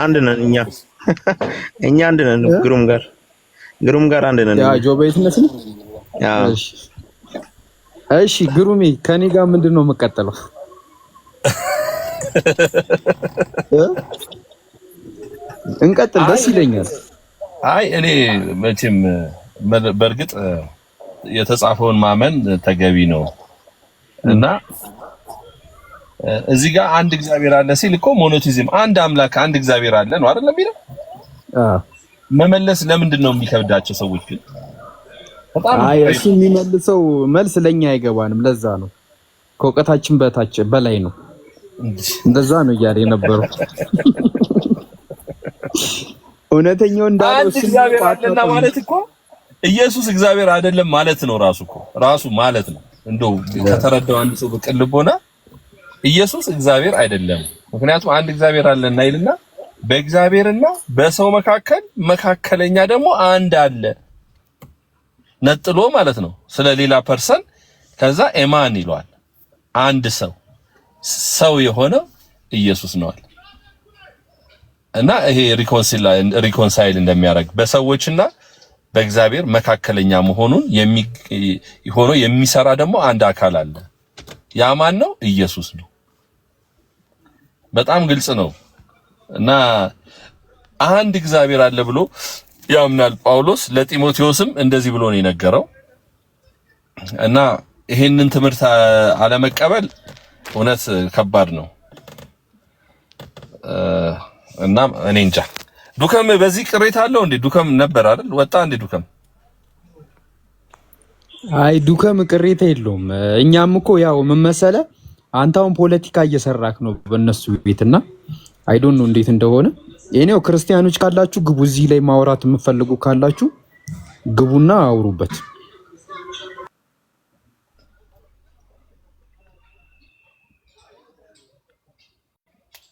አንድ ነን እኛ አንድ ነን። ግሩም ጋር አንድ ነን። ያ ጆቤት ነስ። እሺ ግሩሜ ከኔ ጋር ምንድነው የምቀጥለው? እንቀጥል፣ ደስ ይለኛል። አይ እኔ መቼም በእርግጥ የተጻፈውን ማመን ተገቢ ነው እና እዚህ ጋር አንድ እግዚአብሔር አለ ሲል እኮ ሞኖቲዝም አንድ አምላክ አንድ እግዚአብሔር አለ ነው አይደል የሚለው? መመለስ ለምንድን ነው የሚከብዳቸው ሰዎች? ግን አይ እሱ የሚመልሰው መልስ ለኛ አይገባንም። ለዛ ነው ከእውቀታችን በታች በላይ ነው። እንደዛ ነው እያለ የነበረው። እውነተኛው እንዳለው አንድ እግዚአብሔር አለና ማለት እኮ ኢየሱስ እግዚአብሔር አይደለም ማለት ነው። ራሱ ማለት ነው። እንደው ከተረዳው አንድ ሰው በቅን ልቦና ኢየሱስ እግዚአብሔር አይደለም። ምክንያቱም አንድ እግዚአብሔር አለና ይልና በእግዚአብሔርና በሰው መካከለኛ ደግሞ አንድ አለ ነጥሎ ማለት ነው። ስለ ሌላ ፐርሰን ከዛ ኤማን ይሏል። አንድ ሰው የሆነ ኢየሱስ ነዋል። እና ይሄ ሪኮንሳይል እንደሚያደርግ በሰዎችና በእግዚአብሔር መካከለኛ መሆኑን ሆኖ የሚሰራ ደግሞ አንድ አካል አለ። ያ ማን ነው? ኢየሱስ ነው። በጣም ግልጽ ነው። እና አንድ እግዚአብሔር አለ ብሎ ያምናል ጳውሎስ። ለጢሞቴዎስም እንደዚህ ብሎ ነው የነገረው። እና ይሄንን ትምህርት አለመቀበል እውነት ከባድ ነው። እና እኔ እንጃ ዱከም በዚህ ቅሬታ አለው እንዴ? ዱከም ነበር አይደል? ወጣ እንዴ ዱከም? አይ ዱከም ቅሬታ የለውም። እኛም እኮ ያው ምን መሰለህ አንተ አሁን ፖለቲካ እየሰራክ ነው በእነሱ ቤትና አይ ዶንት ኖ እንዴት እንደሆነ። እኔው ክርስቲያኖች ካላችሁ ግቡ፣ እዚህ ላይ ማውራት የምትፈልጉ ካላችሁ ግቡና አውሩበት።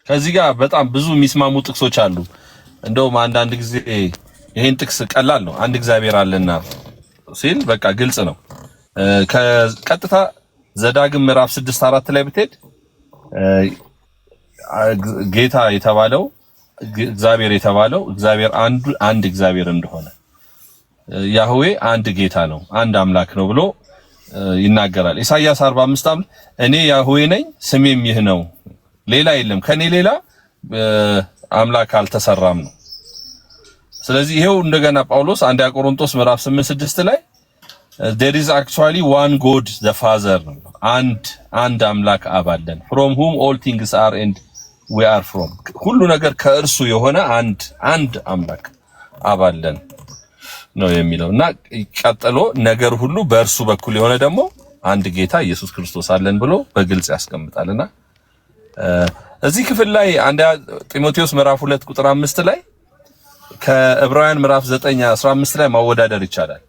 ከዚህ ጋር በጣም ብዙ የሚስማሙ ጥቅሶች አሉ። እንደውም አንዳንድ ጊዜ ይሄን ጥቅስ ቀላል ነው አንድ እግዚአብሔር አለና ሲል በቃ ግልጽ ነው። ከቀጥታ ዘዳግም ምዕራፍ 6:4 ላይ ብትሄድ ጌታ የተባለው እግዚአብሔር አንድ እግዚአብሔር እንደሆነ ያህዌ አንድ ጌታ ነው፣ አንድ አምላክ ነው ብሎ ይናገራል። ኢሳይያስ 45 እኔ ያህዌ ነኝ ስሜም ይህ ነው፣ ሌላ የለም፣ ከኔ ሌላ አምላክ አልተሰራም ነው። ስለዚህ ይሄው እንደገና ጳውሎስ አንደኛ ቆሮንቶስ ምዕራፍ 8:6 ላይ there is actually one God the Father, አንድ አምላክ አብ አለን, from whom all things are and we are from, ሁሉ ነገር ከእርሱ የሆነ አንድ አምላክ አብ አለን ነው የሚለው እና ቀጥሎ ነገር ሁሉ በእርሱ በኩል የሆነ ደግሞ አንድ ጌታ ኢየሱስ ክርስቶስ አለን ብሎ በግልጽ ያስቀምጣልና እዚህ ክፍል ላይ አንደኛ ጢሞቴዎስ ምዕራፍ 2 ቁጥር 5 ላይ ከዕብራውያን ምዕራፍ 9:15 ላይ ማወዳደር ይቻላል።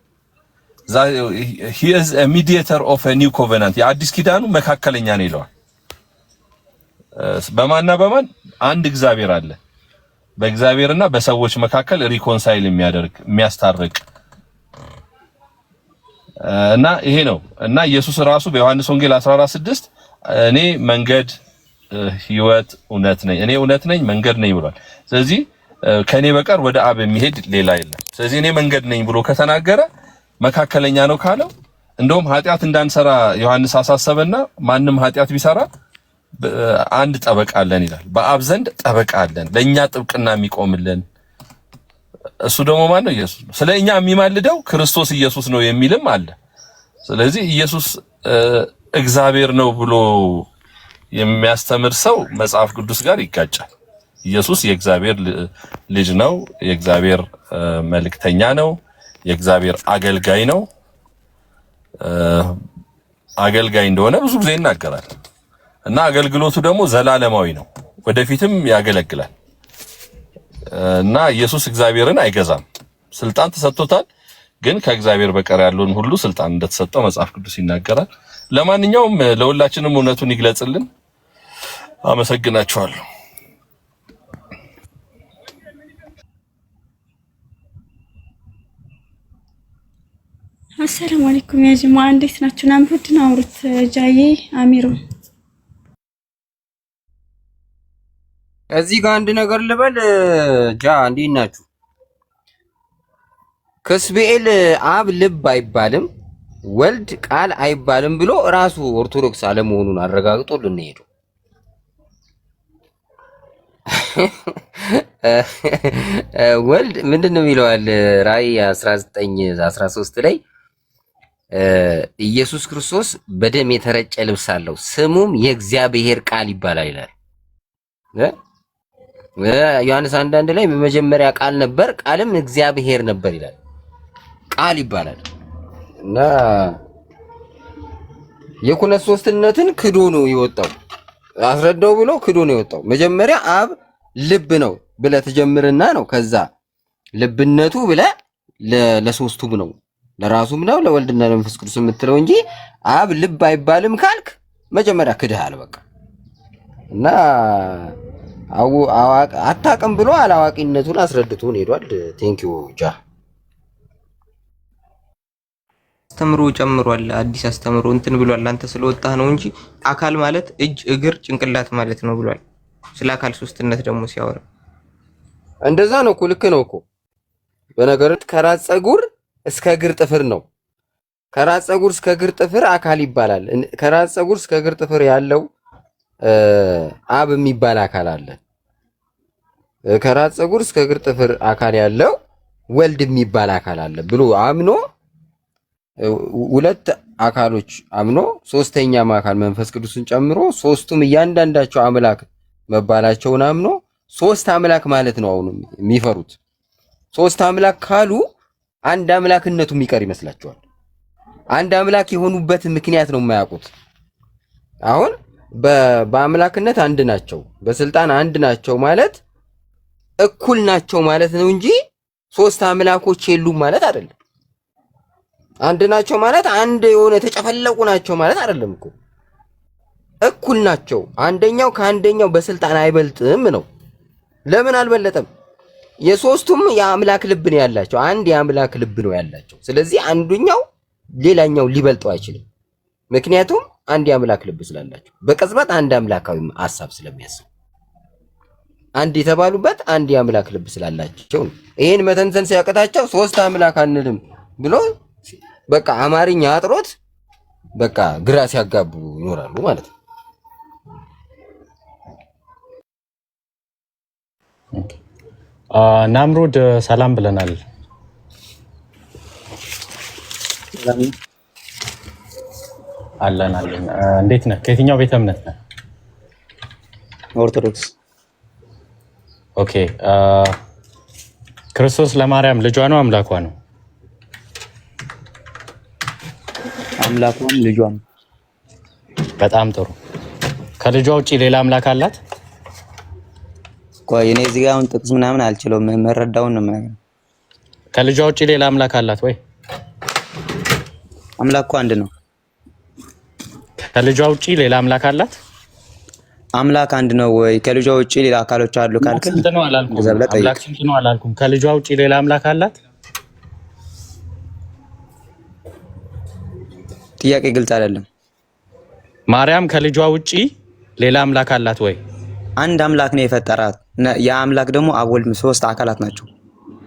he is a mediator of a new covenant, የአዲስ ኪዳኑ መካከለኛ ነው ይለዋል። በማንና በማን? አንድ እግዚአብሔር አለ፣ በእግዚአብሔርና በሰዎች መካከል ሪኮንሳይል የሚያስታርቅ እና ይሄ ነው እና ኢየሱስ ራሱ በዮሐንስ ወንጌል 14:6 እኔ መንገድ ሕይወት እውነት ነኝ፣ እኔ እውነት ነኝ መንገድ ነኝ ብሏል። ስለዚህ ከኔ በቀር ወደ አብ የሚሄድ ሌላ የለም። ስለዚህ እኔ መንገድ ነኝ ብሎ ከተናገረ መካከለኛ ነው ካለው እንደውም ኃጢአት እንዳንሰራ ዮሐንስ አሳሰበና ማንም ኃጢአት ቢሰራ አንድ ጠበቃ አለን ይላል። በአብ ዘንድ ጠበቃ አለን ለኛ ጥብቅና የሚቆምልን፣ እሱ ደግሞ ማን ነው? ኢየሱስ ነው። ስለኛ የሚማልደው ክርስቶስ ኢየሱስ ነው የሚልም አለ። ስለዚህ ኢየሱስ እግዚአብሔር ነው ብሎ የሚያስተምር ሰው መጽሐፍ ቅዱስ ጋር ይጋጫል። ኢየሱስ የእግዚአብሔር ልጅ ነው፣ የእግዚአብሔር መልእክተኛ ነው፣ የእግዚአብሔር አገልጋይ ነው። አገልጋይ እንደሆነ ብዙ ጊዜ ይናገራል እና አገልግሎቱ ደግሞ ዘላለማዊ ነው፣ ወደፊትም ያገለግላል እና ኢየሱስ እግዚአብሔርን አይገዛም፣ ስልጣን ተሰጥቶታል። ግን ከእግዚአብሔር በቀር ያለውን ሁሉ ስልጣን እንደተሰጠው መጽሐፍ ቅዱስ ይናገራል። ለማንኛውም ለሁላችንም እውነቱን ይግለጽልን። አመሰግናችኋለሁ። አሰላሙ አለይኩም ያ ጀማ፣ እንዴት ናችሁ? ናምሩድና አውሩት ጃዬ አሚሩ። እዚህ ጋር አንድ ነገር ልበል ጃ፣ እንዴት ናችሁ? ከስብኤል አብ ልብ አይባልም ወልድ ቃል አይባልም ብሎ ራሱ ኦርቶዶክስ አለመሆኑን አረጋግጦ ልንሄዱ ወልድ ምንድነው ይለዋል ራእይ 19:13 ላይ ኢየሱስ ክርስቶስ በደም የተረጨ ልብስ አለው ስሙም የእግዚአብሔር ቃል ይባላል ይላል። ዮሐንስ 1:1 ላይ በመጀመሪያ ቃል ነበር ቃልም እግዚአብሔር ነበር ይላል። ቃል ይባላል እና የኩነት ሶስትነትን ክዶ ነው የወጣው። አስረዳው ብሎ ክዶ ነው የወጣው። መጀመሪያ አብ ልብ ነው ብለህ ትጀምርና ነው ከዛ ልብነቱ ብለህ ለሶስቱም ነው ለራሱም ነው ለወልድና ለመንፈስ ቅዱስ የምትለው እንጂ አብ ልብ አይባልም ካልክ መጀመሪያ ክድሃል በቃ። እና አታውቅም ብሎ አላዋቂነቱን አስረድቶን ሄዷል። ቴንኪው ጃ አስተምሮ ጨምሯል። አዲስ አስተምሮ እንትን ብሏል። አንተ ስለወጣህ ነው እንጂ አካል ማለት እጅ፣ እግር፣ ጭንቅላት ማለት ነው ብሏል። ስለ አካል ሶስትነት ደግሞ ሲያወራ እንደዛ ነው እኮ ልክ ነው እኮ። በነገሮች ከራስ ፀጉር እስከ እግር ጥፍር ነው። ከራስ ፀጉር እስከ እግር ጥፍር አካል ይባላል። ከራስ ፀጉር እስከ እግር ጥፍር ያለው አብ የሚባል አካል አለ። ከራስ ፀጉር እስከ እግር ጥፍር አካል ያለው ወልድ የሚባል አካል አለ ብሎ አምኖ ሁለት አካሎች አምኖ ሶስተኛም አካል መንፈስ ቅዱስን ጨምሮ ሶስቱም እያንዳንዳቸው አምላክ መባላቸውን አምኖ ሶስት አምላክ ማለት ነው አሁን የሚፈሩት። ሶስት አምላክ ካሉ አንድ አምላክነቱ የሚቀር ይመስላቸዋል። አንድ አምላክ የሆኑበት ምክንያት ነው የማያውቁት። አሁን በአምላክነት አንድ ናቸው፣ በስልጣን አንድ ናቸው ማለት እኩል ናቸው ማለት ነው እንጂ ሶስት አምላኮች የሉም ማለት አይደለም። አንድ ናቸው ማለት አንድ የሆነ የተጨፈለቁ ናቸው ማለት አይደለም እኮ። እኩል ናቸው። አንደኛው ከአንደኛው በስልጣን አይበልጥም ነው። ለምን አልበለጠም? የሶስቱም የአምላክ ልብ ነው ያላቸው። አንድ የአምላክ ልብ ነው ያላቸው። ስለዚህ አንዱኛው ሌላኛው ሊበልጠው አይችልም። ምክንያቱም አንድ የአምላክ ልብ ስላላቸው በቅጽበት አንድ አምላካዊ ሐሳብ ስለሚያስቡ አንድ የተባሉበት አንድ የአምላክ ልብ ስላላቸው ነው። ይሄን መተንተን ሲያቀታቸው ሶስት አምላክ አንልም ብሎ በቃ አማርኛ አጥሮት በቃ ግራ ሲያጋቡ ይኖራሉ ማለት ነው። ናምሩድ ሰላም ብለናል። አለን። እንዴት ነህ? ከየትኛው ቤተ እምነት ነህ? ኦርቶዶክስ። ኦኬ። ክርስቶስ ለማርያም ልጇ ነው አምላኳ ነው? አምላኳም ልጇም። በጣም ጥሩ። ከልጇ ውጪ ሌላ አምላክ አላት? ቆይ እኔ እዚህ ጋር አሁን ጥቅስ ምናምን አልችለውም፣ መረዳውን ነው ማለት። ከልጇ ውጪ ሌላ አምላክ አላት ወይ? አምላክ እኮ አንድ ነው። ከልጇ ውጪ ሌላ አምላክ አላት? አምላክ አንድ ነው ወይ? ከልጇ ውጪ ሌላ አካሎች አሉ ካልክ ስንት ነው አላልኩም። አምላክ ስንት ነው አላልኩም። ከልጇ ውጪ ሌላ አምላክ አላት? ጥያቄ ግልጽ አይደለም። ማርያም ከልጇ ውጪ ሌላ አምላክ አላት ወይ? አንድ አምላክ ነው የፈጠራት። ያ አምላክ ደግሞ አብ ወልድ ሶስት አካላት ናቸው።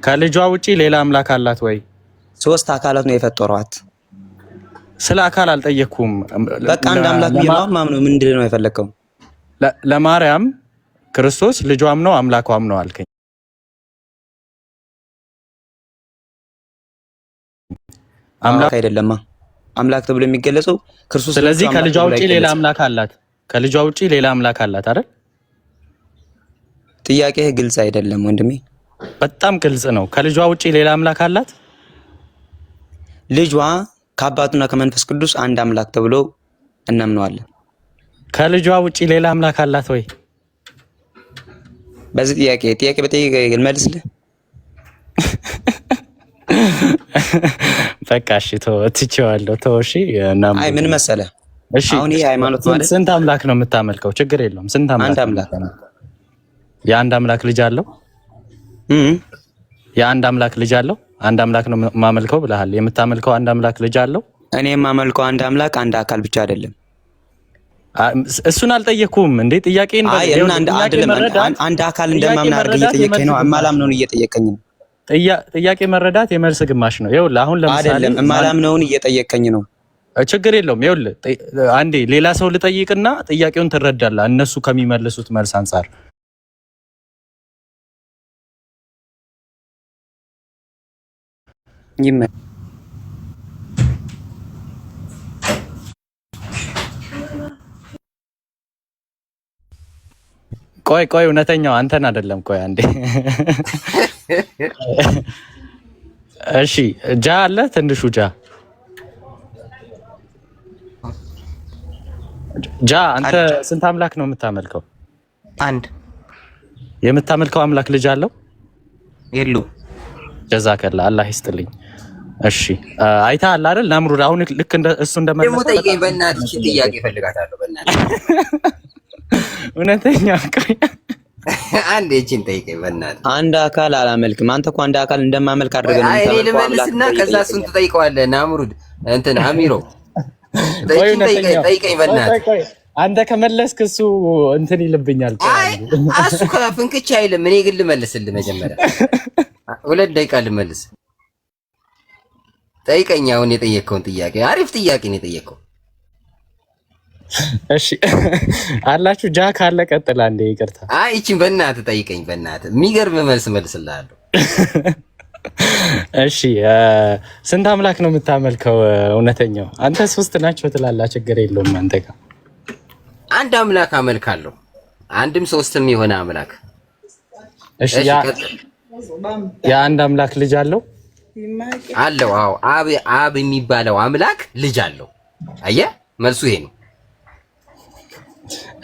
ከልጇ ውጪ ሌላ አምላክ አላት ወይ? ሶስት አካላት ነው የፈጠሯት። ስለ አካል አልጠየቅኩም። በቃ አንድ አምላክ ነው ማምነው። ምንድን ነው የፈለከው? ለማርያም ክርስቶስ ልጇም ነው አምላኳም ነው አልከኝ። አምላክ አይደለማ። አምላክ ተብሎ የሚገለጸው ክርስቶስ። ስለዚህ ከልጇ ውጪ ሌላ አምላክ አላት። ከልጇ ውጪ ሌላ አምላክ አላት አይደል? ጥያቄህ ግልጽ አይደለም ወንድሜ። በጣም ግልጽ ነው። ከልጇ ውጪ ሌላ አምላክ አላት? ልጇ ከአባቱና ከመንፈስ ቅዱስ አንድ አምላክ ተብሎ እናምነዋለን። ከልጇ ውጪ ሌላ አምላክ አላት ወይ? በዚህ ጥያቄ በጠይቅ መልስልህ። በቃ እሺ ትቼዋለሁ። እሺ አይ ምን መሰለህ፣ እሺ አሁን ይሄ ሃይማኖት ማለት ስንት አምላክ ነው የምታመልከው? ችግር የለውም። ስንት አምላክ? አንድ አምላክ። የአንድ አምላክ ልጅ አለው? የአንድ አምላክ ልጅ አለው? አንድ አምላክ ነው የማመልከው ብለሃል። የምታመልከው አንድ አምላክ ልጅ አለው? እኔ የማመልከው አንድ አምላክ አንድ አካል ብቻ አይደለም። እሱን አልጠየኩም እንዴ? ጥያቄን አንድ አካል እንደማምን አድርገህ እየጠየቀኝ ነው። የማላምነውን እየጠየቀኝ ነው። ጥያቄ መረዳት የመልስ ግማሽ ነው። ይኸውልህ አሁን ለምሳሌ አይደለም የማላምነውን እየጠየቀኝ ነው። ችግር የለውም። ይኸውልህ አንዴ ሌላ ሰው ልጠይቅና ጥያቄውን ትረዳለህ እነሱ ከሚመልሱት መልስ አንጻር። ቆይ እውነተኛው አንተን አይደለም። ቆይ አንዴ እሺ፣ ጃ አለ ትንሹ ጃ። ጃ አንተ ስንት አምላክ ነው የምታመልከው? አንድ። የምታመልከው አምላክ ልጅ አለው? የለው። ጀዛከላ አላህ ይስጥልኝ። እሺ አይተሃል አይደል? ናምሩድ አሁን ልክ እንደ እሱ እንደመለሰ ደግሞ ጠይቀኝ በእናትህ ጥያቄ እፈልጋታለሁ በእናትህ እውነተኛ አንድ እቺን ጠይቀኝ በእናትህ። አንድ አካል አላመልክም። አንተ እኮ አንድ አካል እንደማመልክ አድርገህ ነው እኔ ልመልስና ከዛ እሱን ትጠይቀዋለህ። ናምሩድ እንትን አሚሮ ጠይቀኝ በእናትህ። አንተ ከመለስክ እሱ እንትን ይልብኛል። አይ እሱ ከፍንክች አይልም። እኔ ግን ልመልስልህ መጀመሪያ 2 ደቂቃ ልመልስ። ጠይቀኝ አሁን የጠየቀውን ጥያቄ። አሪፍ ጥያቄ ነው የጠየቀው። እሺ አላችሁ ጃ ካለ ቀጥል። አንዴ ይቅርታ። አይ እቺን በእናትህ ጠይቀኝ በእናትህ። የሚገርም መልስ መልስልሃለሁ። እሺ ስንት አምላክ ነው የምታመልከው? እውነተኛው አንተ 3 ናቸው ትላለህ። ችግር የለውም አንተ ጋር አንድ አምላክ አመልካለሁ። አንድም 3ም የሆነ አምላክ። እሺ የአንድ አምላክ ልጅ አለው? አለው። አዎ አብ የሚባለው አምላክ ልጅ አለው። አየህ መልሱ ይሄ ነው።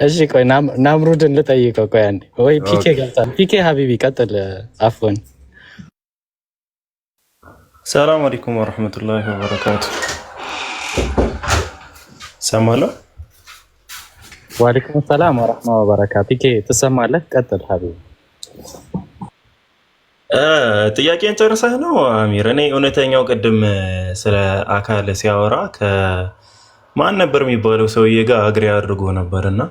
እሺ ቆይ ናምሩድን ልጠይቀው። ቆይ አንዴ ወይ ፒኬ ገብታል። ፒኬ ሀቢቢ ቀጥል። አፍወን ሰላም አለይኩም ወራህመቱላሂ ወበረካቱ። ሰማለሁ። ወአለይኩም ሰላም ወራህመቱላሂ ወበረካቱ። ፒኬ ትሰማለህ? ቀጥል ሀቢቢ። ጥያቄን ጨርሰህ ነው አሚር? እኔ እውነተኛው ቅድም ስለ አካል ሲያወራ ከማን ነበር የሚባለው ሰውዬ ጋር አግሬ አድርጎ ነበርና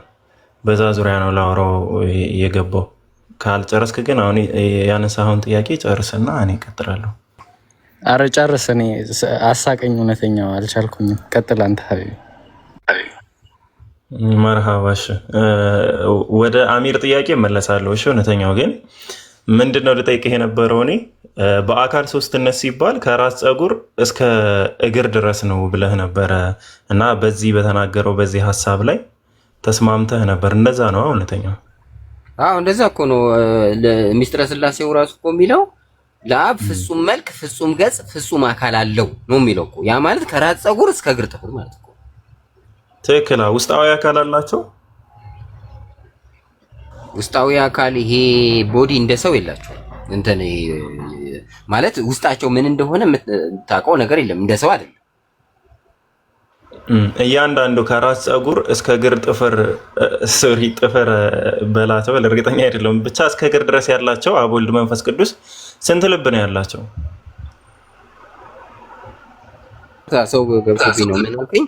በዛ ዙሪያ ነው ላወራው የገባው። ካልጨረስክ ግን አሁን ያነሳኸውን ጥያቄ ጨርስና እኔ እቀጥላለሁ። አረ ጨርስ። እኔ አሳቀኝ። እውነተኛው አልቻልኩኝም። ቀጥል አንተ ሀቢቢ። መርሃባሽ ወደ አሚር ጥያቄ እመለሳለሁ። እሺ እውነተኛው ግን ምንድነው ልጠይቅህ የነበረው? እኔ በአካል ሶስትነት ሲባል ከራስ ፀጉር እስከ እግር ድረስ ነው ብለህ ነበረ እና በዚህ በተናገረው በዚህ ሀሳብ ላይ ተስማምተህ ነበር። እንደዛ ነው እውነተኛው? አዎ እንደዛ እኮ ነው። ሚስጥረ ስላሴው ራሱ እኮ የሚለው ለአብ ፍጹም መልክ፣ ፍጹም ገጽ፣ ፍጹም አካል አለው ነው የሚለው እኮ። ያ ማለት ከራስ ፀጉር እስከ እግር ጥፍር ማለት እኮ። ትክክል። ውስጣዊ አካል አላቸው። ውስጣዊ አካል ይሄ ቦዲ እንደ ሰው የላቸው። እንትን ማለት ውስጣቸው ምን እንደሆነ የምታውቀው ነገር የለም። እንደ ሰው አይደለም። እያንዳንዱ ከራስ ፀጉር እስከ እግር ጥፍር ጥፍር በላተበል እርግጠኛ አይደለም፣ ብቻ እስከ እግር ድረስ ያላቸው አብ ወልድ መንፈስ ቅዱስ ስንት ልብ ነው ያላቸው? ሰው ገብቶብኝ ነው ምን አልከኝ?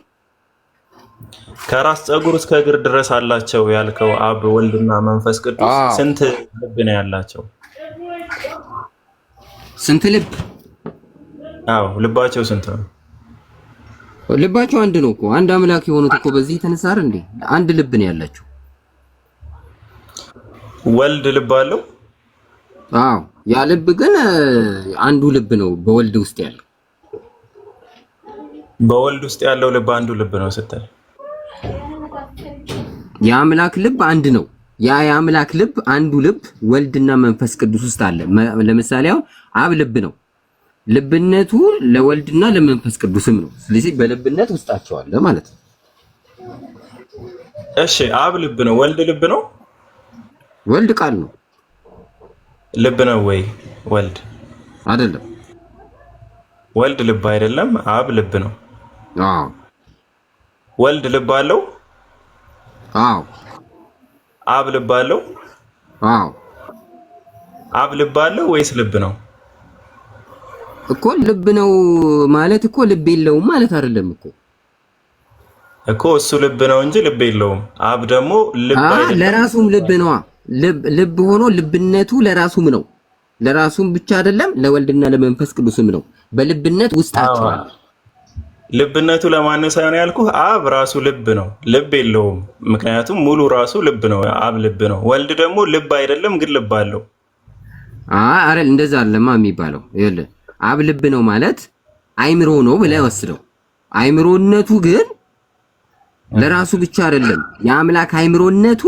ከራስ ፀጉር እስከ እግር ድረስ አላቸው ያልከው አብ ወልድና መንፈስ ቅዱስ ስንት ልብ ነው ያላቸው? ስንት ልብ? አዎ ልባቸው ስንት ነው? ልባቸው አንድ ነው እኮ። አንድ አምላክ የሆኑት እኮ በዚህ የተነሳ አይደል እንዴ? አንድ ልብ ነው ያላቸው። ወልድ ልብ አለው? አዎ ያ ልብ ግን አንዱ ልብ ነው በወልድ ውስጥ ያለው። በወልድ ውስጥ ያለው ልብ አንዱ ልብ ነው ስትል የአምላክ ልብ አንድ ነው። ያ የአምላክ ልብ አንዱ ልብ ወልድና መንፈስ ቅዱስ ውስጥ አለ። ለምሳሌ አሁን አብ ልብ ነው። ልብነቱ ለወልድና ለመንፈስ ቅዱስም ነው። ስለዚህ በልብነት ውስጣቸው አለ ማለት ነው። እሺ አብ ልብ ነው፣ ወልድ ልብ ነው? ወልድ ቃል ነው። ልብ ነው ወይ? ወልድ አይደለም። ወልድ ልብ አይደለም፣ አብ ልብ ነው። አዎ። ወልድ ልብ አለው? አዎ። አብ ልብ አለው? አዎ። አብ ልብ አለው ወይስ ልብ ነው? እኮ ልብ ነው ማለት እኮ ልብ የለውም ማለት አይደለም እኮ እሱ ልብ ነው እንጂ ልብ የለውም። አብ ደግሞ ልብ አይደለም፣ ለራሱም ልብ ነው። ልብ ሆኖ ልብነቱ ለራሱም ነው። ለራሱም ብቻ አይደለም ለወልድና ለመንፈስ ቅዱስም ነው። በልብነት ውስጣቸው አለ። ልብነቱ ለማን ሳይሆን ያልኩህ አብ ራሱ ልብ ነው፣ ልብ የለውም። ምክንያቱም ሙሉ ራሱ ልብ ነው፣ አብ ልብ ነው። ወልድ ደግሞ ልብ አይደለም ግን ልብ አለው። አረ እንደዛ አይደለም የሚባለው። ይኸውልህ አብ ልብ ነው ማለት አይምሮ ነው ብለህ ወስደው። አይምሮነቱ ግን ለራሱ ብቻ አይደለም። የአምላክ አይምሮነቱ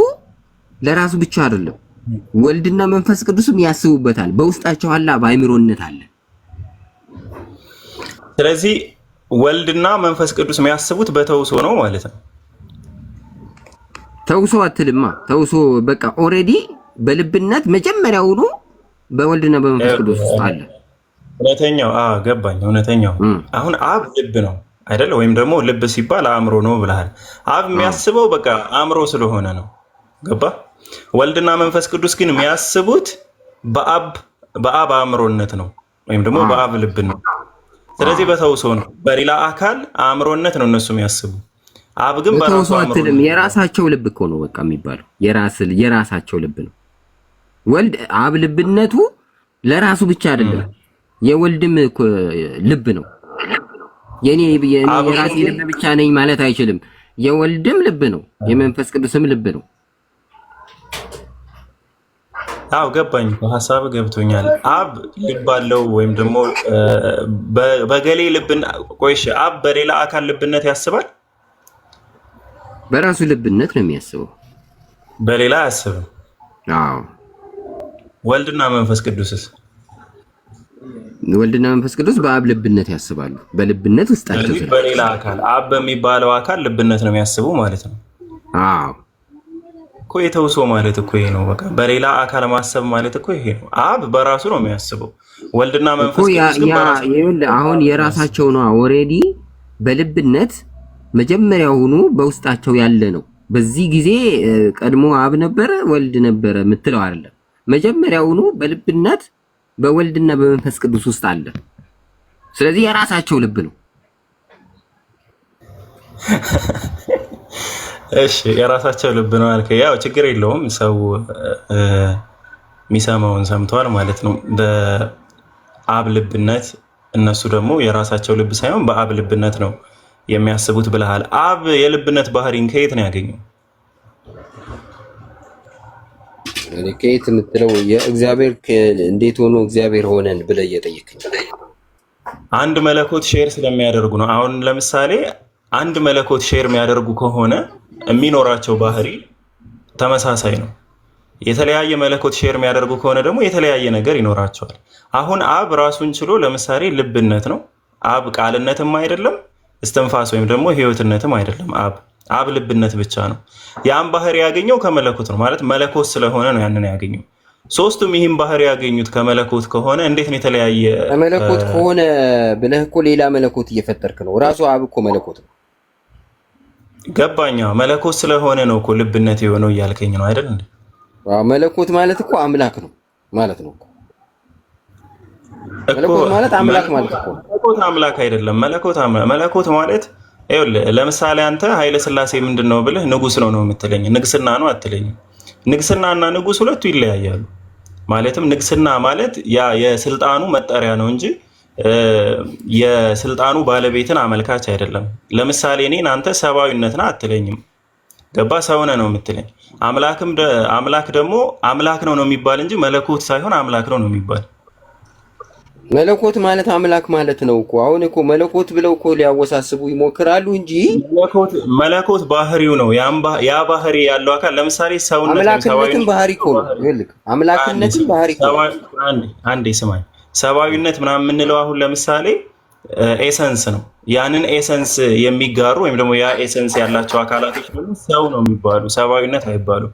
ለራሱ ብቻ አይደለም። ወልድና መንፈስ ቅዱስም ያስቡበታል። በውስጣቸው አለ፣ በአይምሮነት አለ። ስለዚህ ወልድና መንፈስ ቅዱስ የሚያስቡት በተውሶ ነው ማለት ነው። ተውሶ አትልማ። ተውሶ በቃ ኦልሬዲ በልብነት መጀመሪያውኑ በወልድና በመንፈስ ቅዱስ ውስጥ አለ። እውነተኛው ገባኝ። እውነተኛው አሁን አብ ልብ ነው አይደለ? ወይም ደግሞ ልብ ሲባል አእምሮ ነው ብለሃል። አብ የሚያስበው በቃ አእምሮ ስለሆነ ነው። ገባ? ወልድና መንፈስ ቅዱስ ግን የሚያስቡት በአብ አእምሮነት ነው ወይም ደግሞ በአብ ልብ ነው። ስለዚህ በተውሶ ነው፣ በሌላ አካል አእምሮነት ነው እነሱ የሚያስቡ። አብ ግን በራሱ አእምሮ የራሳቸው ልብ እኮ ነው በቃ የሚባለው የራሳቸው ልብ ነው። ወልድ አብ ልብነቱ ለራሱ ብቻ አይደለም፣ የወልድም ልብ ነው። የኔ የራሴ ልብ ብቻ ነኝ ማለት አይችልም። የወልድም ልብ ነው፣ የመንፈስ ቅዱስም ልብ ነው። ገባኝ። ሀሳብ ገብቶኛል። አብ ልብ አለው ወይም ደግሞ በገሌ ልብን ቆይሽ አብ በሌላ አካል ልብነት ያስባል? በራሱ ልብነት ነው የሚያስበው፣ በሌላ አያስብም። ወልድና መንፈስ ቅዱስስ? ወልድና መንፈስ ቅዱስ በአብ ልብነት ያስባሉ፣ በልብነት ውስጣቸው ስለዚህ በሌላ አካል አብ በሚባለው አካል ልብነት ነው የሚያስቡ ማለት ነው። እኮ የተውሶ ማለት እኮ ይሄ ነው። በቃ በሌላ አካል ማሰብ ማለት እኮ ይሄ ነው። አብ በራሱ ነው የሚያስበው፣ ወልድና መንፈስ ቅዱስ ግን አሁን የራሳቸው ነው። ኦልሬዲ በልብነት መጀመሪያውኑ በውስጣቸው ያለ ነው። በዚህ ጊዜ ቀድሞ አብ ነበረ ወልድ ነበረ የምትለው አይደለም። መጀመሪያውኑ በልብነት በወልድና በመንፈስ ቅዱስ ውስጥ አለ። ስለዚህ የራሳቸው ልብ ነው። እሺ የራሳቸው ልብ ነው አልከኝ። ያው ችግር የለውም፣ ሰው የሚሰማውን ሰምቷል ማለት ነው። በአብ ልብነት እነሱ ደግሞ የራሳቸው ልብ ሳይሆን በአብ ልብነት ነው የሚያስቡት ብለሃል። አብ የልብነት ባህሪን ከየት ነው ያገኘው? ከየት የምትለው የእግዚአብሔር እንዴት ሆኖ እግዚአብሔር ሆነን ብለህ እየጠየቅኝ አንድ መለኮት ሼር ስለሚያደርጉ ነው። አሁን ለምሳሌ አንድ መለኮት ሼር የሚያደርጉ ከሆነ የሚኖራቸው ባህሪ ተመሳሳይ ነው። የተለያየ መለኮት ሼር የሚያደርጉ ከሆነ ደግሞ የተለያየ ነገር ይኖራቸዋል። አሁን አብ ራሱን ችሎ ለምሳሌ ልብነት ነው። አብ ቃልነትም አይደለም፣ እስትንፋስ ወይም ደግሞ ህይወትነትም አይደለም። አብ ልብነት ብቻ ነው። ያን ባህሪ ያገኘው ከመለኮት ነው ማለት መለኮት ስለሆነ ነው ያንን ያገኘው። ሶስቱም ይህን ባህሪ ያገኙት ከመለኮት ከሆነ እንዴት ነው የተለያየ? መለኮት ከሆነ ብለህ እኮ ሌላ መለኮት እየፈጠርክ ነው። ራሱ አብ እኮ መለኮት ነው። ገባኛ። መለኮት ስለሆነ ነው እኮ ልብነት የሆነው እያልከኝ ነው አይደል እንዴ? መለኮት ማለት እኮ አምላክ ነው ማለት ነው። መለኮት ማለት አምላክ ማለት እኮ መለኮት አምላክ አይደለም። መለኮት ማለት ይኸውልህ፣ ለምሳሌ አንተ ኃይለ ሥላሴ ምንድን ነው ብልህ ንጉስ ነው የምትለኝ፣ ንግስና ነው አትለኝም። ንግስናና ንጉስ ሁለቱ ይለያያሉ። ማለትም ንግስና ማለት ያ የስልጣኑ መጠሪያ ነው እንጂ የስልጣኑ ባለቤትን አመልካች አይደለም። ለምሳሌ እኔን አንተ ሰብአዊነትና አትለኝም። ገባ? ሰውነ ነው የምትለኝ። አምላክ ደግሞ አምላክ ነው የሚባል እንጂ መለኮት ሳይሆን አምላክ ነው የሚባል። መለኮት ማለት አምላክ ማለት ነው እኮ። አሁን እኮ መለኮት ብለው እኮ ሊያወሳስቡ ይሞክራሉ እንጂ መለኮት ባህሪው ነው። ያ ባህሪ ያለው አካል ለምሳሌ ሰውነት አምላክነትን ባህሪ እኮ ነው። ይልክ አምላክነትን ባህሪ እኮ አንዴ ስማኝ። ሰብአዊነት ምናምን የምንለው አሁን ለምሳሌ ኤሰንስ ነው። ያንን ኤሰንስ የሚጋሩ ወይም ደግሞ ያ ኤሰንስ ያላቸው አካላቶች ደግሞ ሰው ነው የሚባሉ፣ ሰብአዊነት አይባሉ።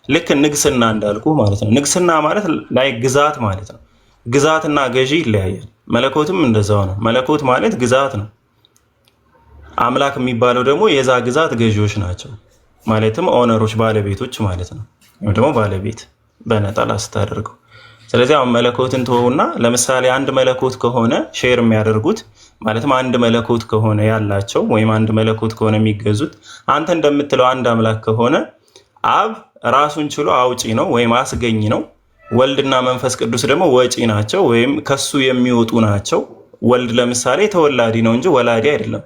ልክ ንግስና እንዳልኩ ማለት ነው። ንግስና ማለት ላይ ግዛት ማለት ነው። ግዛትና ገዢ ይለያያል። መለኮትም እንደዛው ነው። መለኮት ማለት ግዛት ነው። አምላክ የሚባለው ደግሞ የዛ ግዛት ገዢዎች ናቸው። ማለትም ኦነሮች፣ ባለቤቶች ማለት ነው። ወይም ደግሞ ባለቤት በነጠላ ስታደርገው። ስለዚህ አሁን መለኮትን ተወውና ለምሳሌ አንድ መለኮት ከሆነ ሼር የሚያደርጉት ማለትም አንድ መለኮት ከሆነ ያላቸው ወይም አንድ መለኮት ከሆነ የሚገዙት አንተ እንደምትለው አንድ አምላክ ከሆነ አብ ራሱን ችሎ አውጪ ነው ወይም አስገኝ ነው። ወልድና መንፈስ ቅዱስ ደግሞ ወጪ ናቸው ወይም ከሱ የሚወጡ ናቸው። ወልድ ለምሳሌ ተወላዲ ነው እንጂ ወላዲ አይደለም።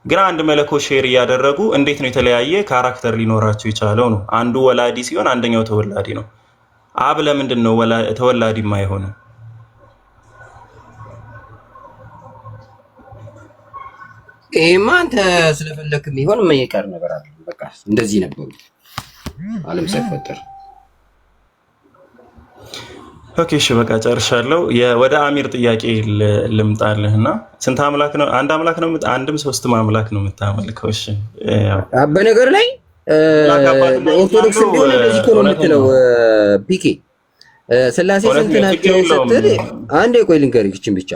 ግን አንድ መለኮት ሼር እያደረጉ እንዴት ነው የተለያየ ካራክተር ሊኖራቸው የቻለው ነው? አንዱ ወላዲ ሲሆን አንደኛው ተወላዲ ነው። አብ ለምንድን ነው ተወላዲ የማይሆነው? ይሄማ አንተ ስለፈለክ ቢሆን የማይቀር ነገር አለ። በቃ እንደዚህ ነበሩ ዓለም ሳይፈጠር። ኦኬ እሺ በቃ ጨርሻለሁ። ወደ አሚር ጥያቄ ልምጣልህና ስንት አምላክ ነው? አንድ አምላክ ነው? አንድም ሶስትም አምላክ ነው የምታመልከው? እሺ በነገር ላይ ኦርቶዶክስ ቢሆን እንደዚህ እኮ ነው የምትለው ፒኬ። ስላሴ ስንት ናቸው ስትል አንዴ ቆይ ልንገርህ ይችን ብቻ።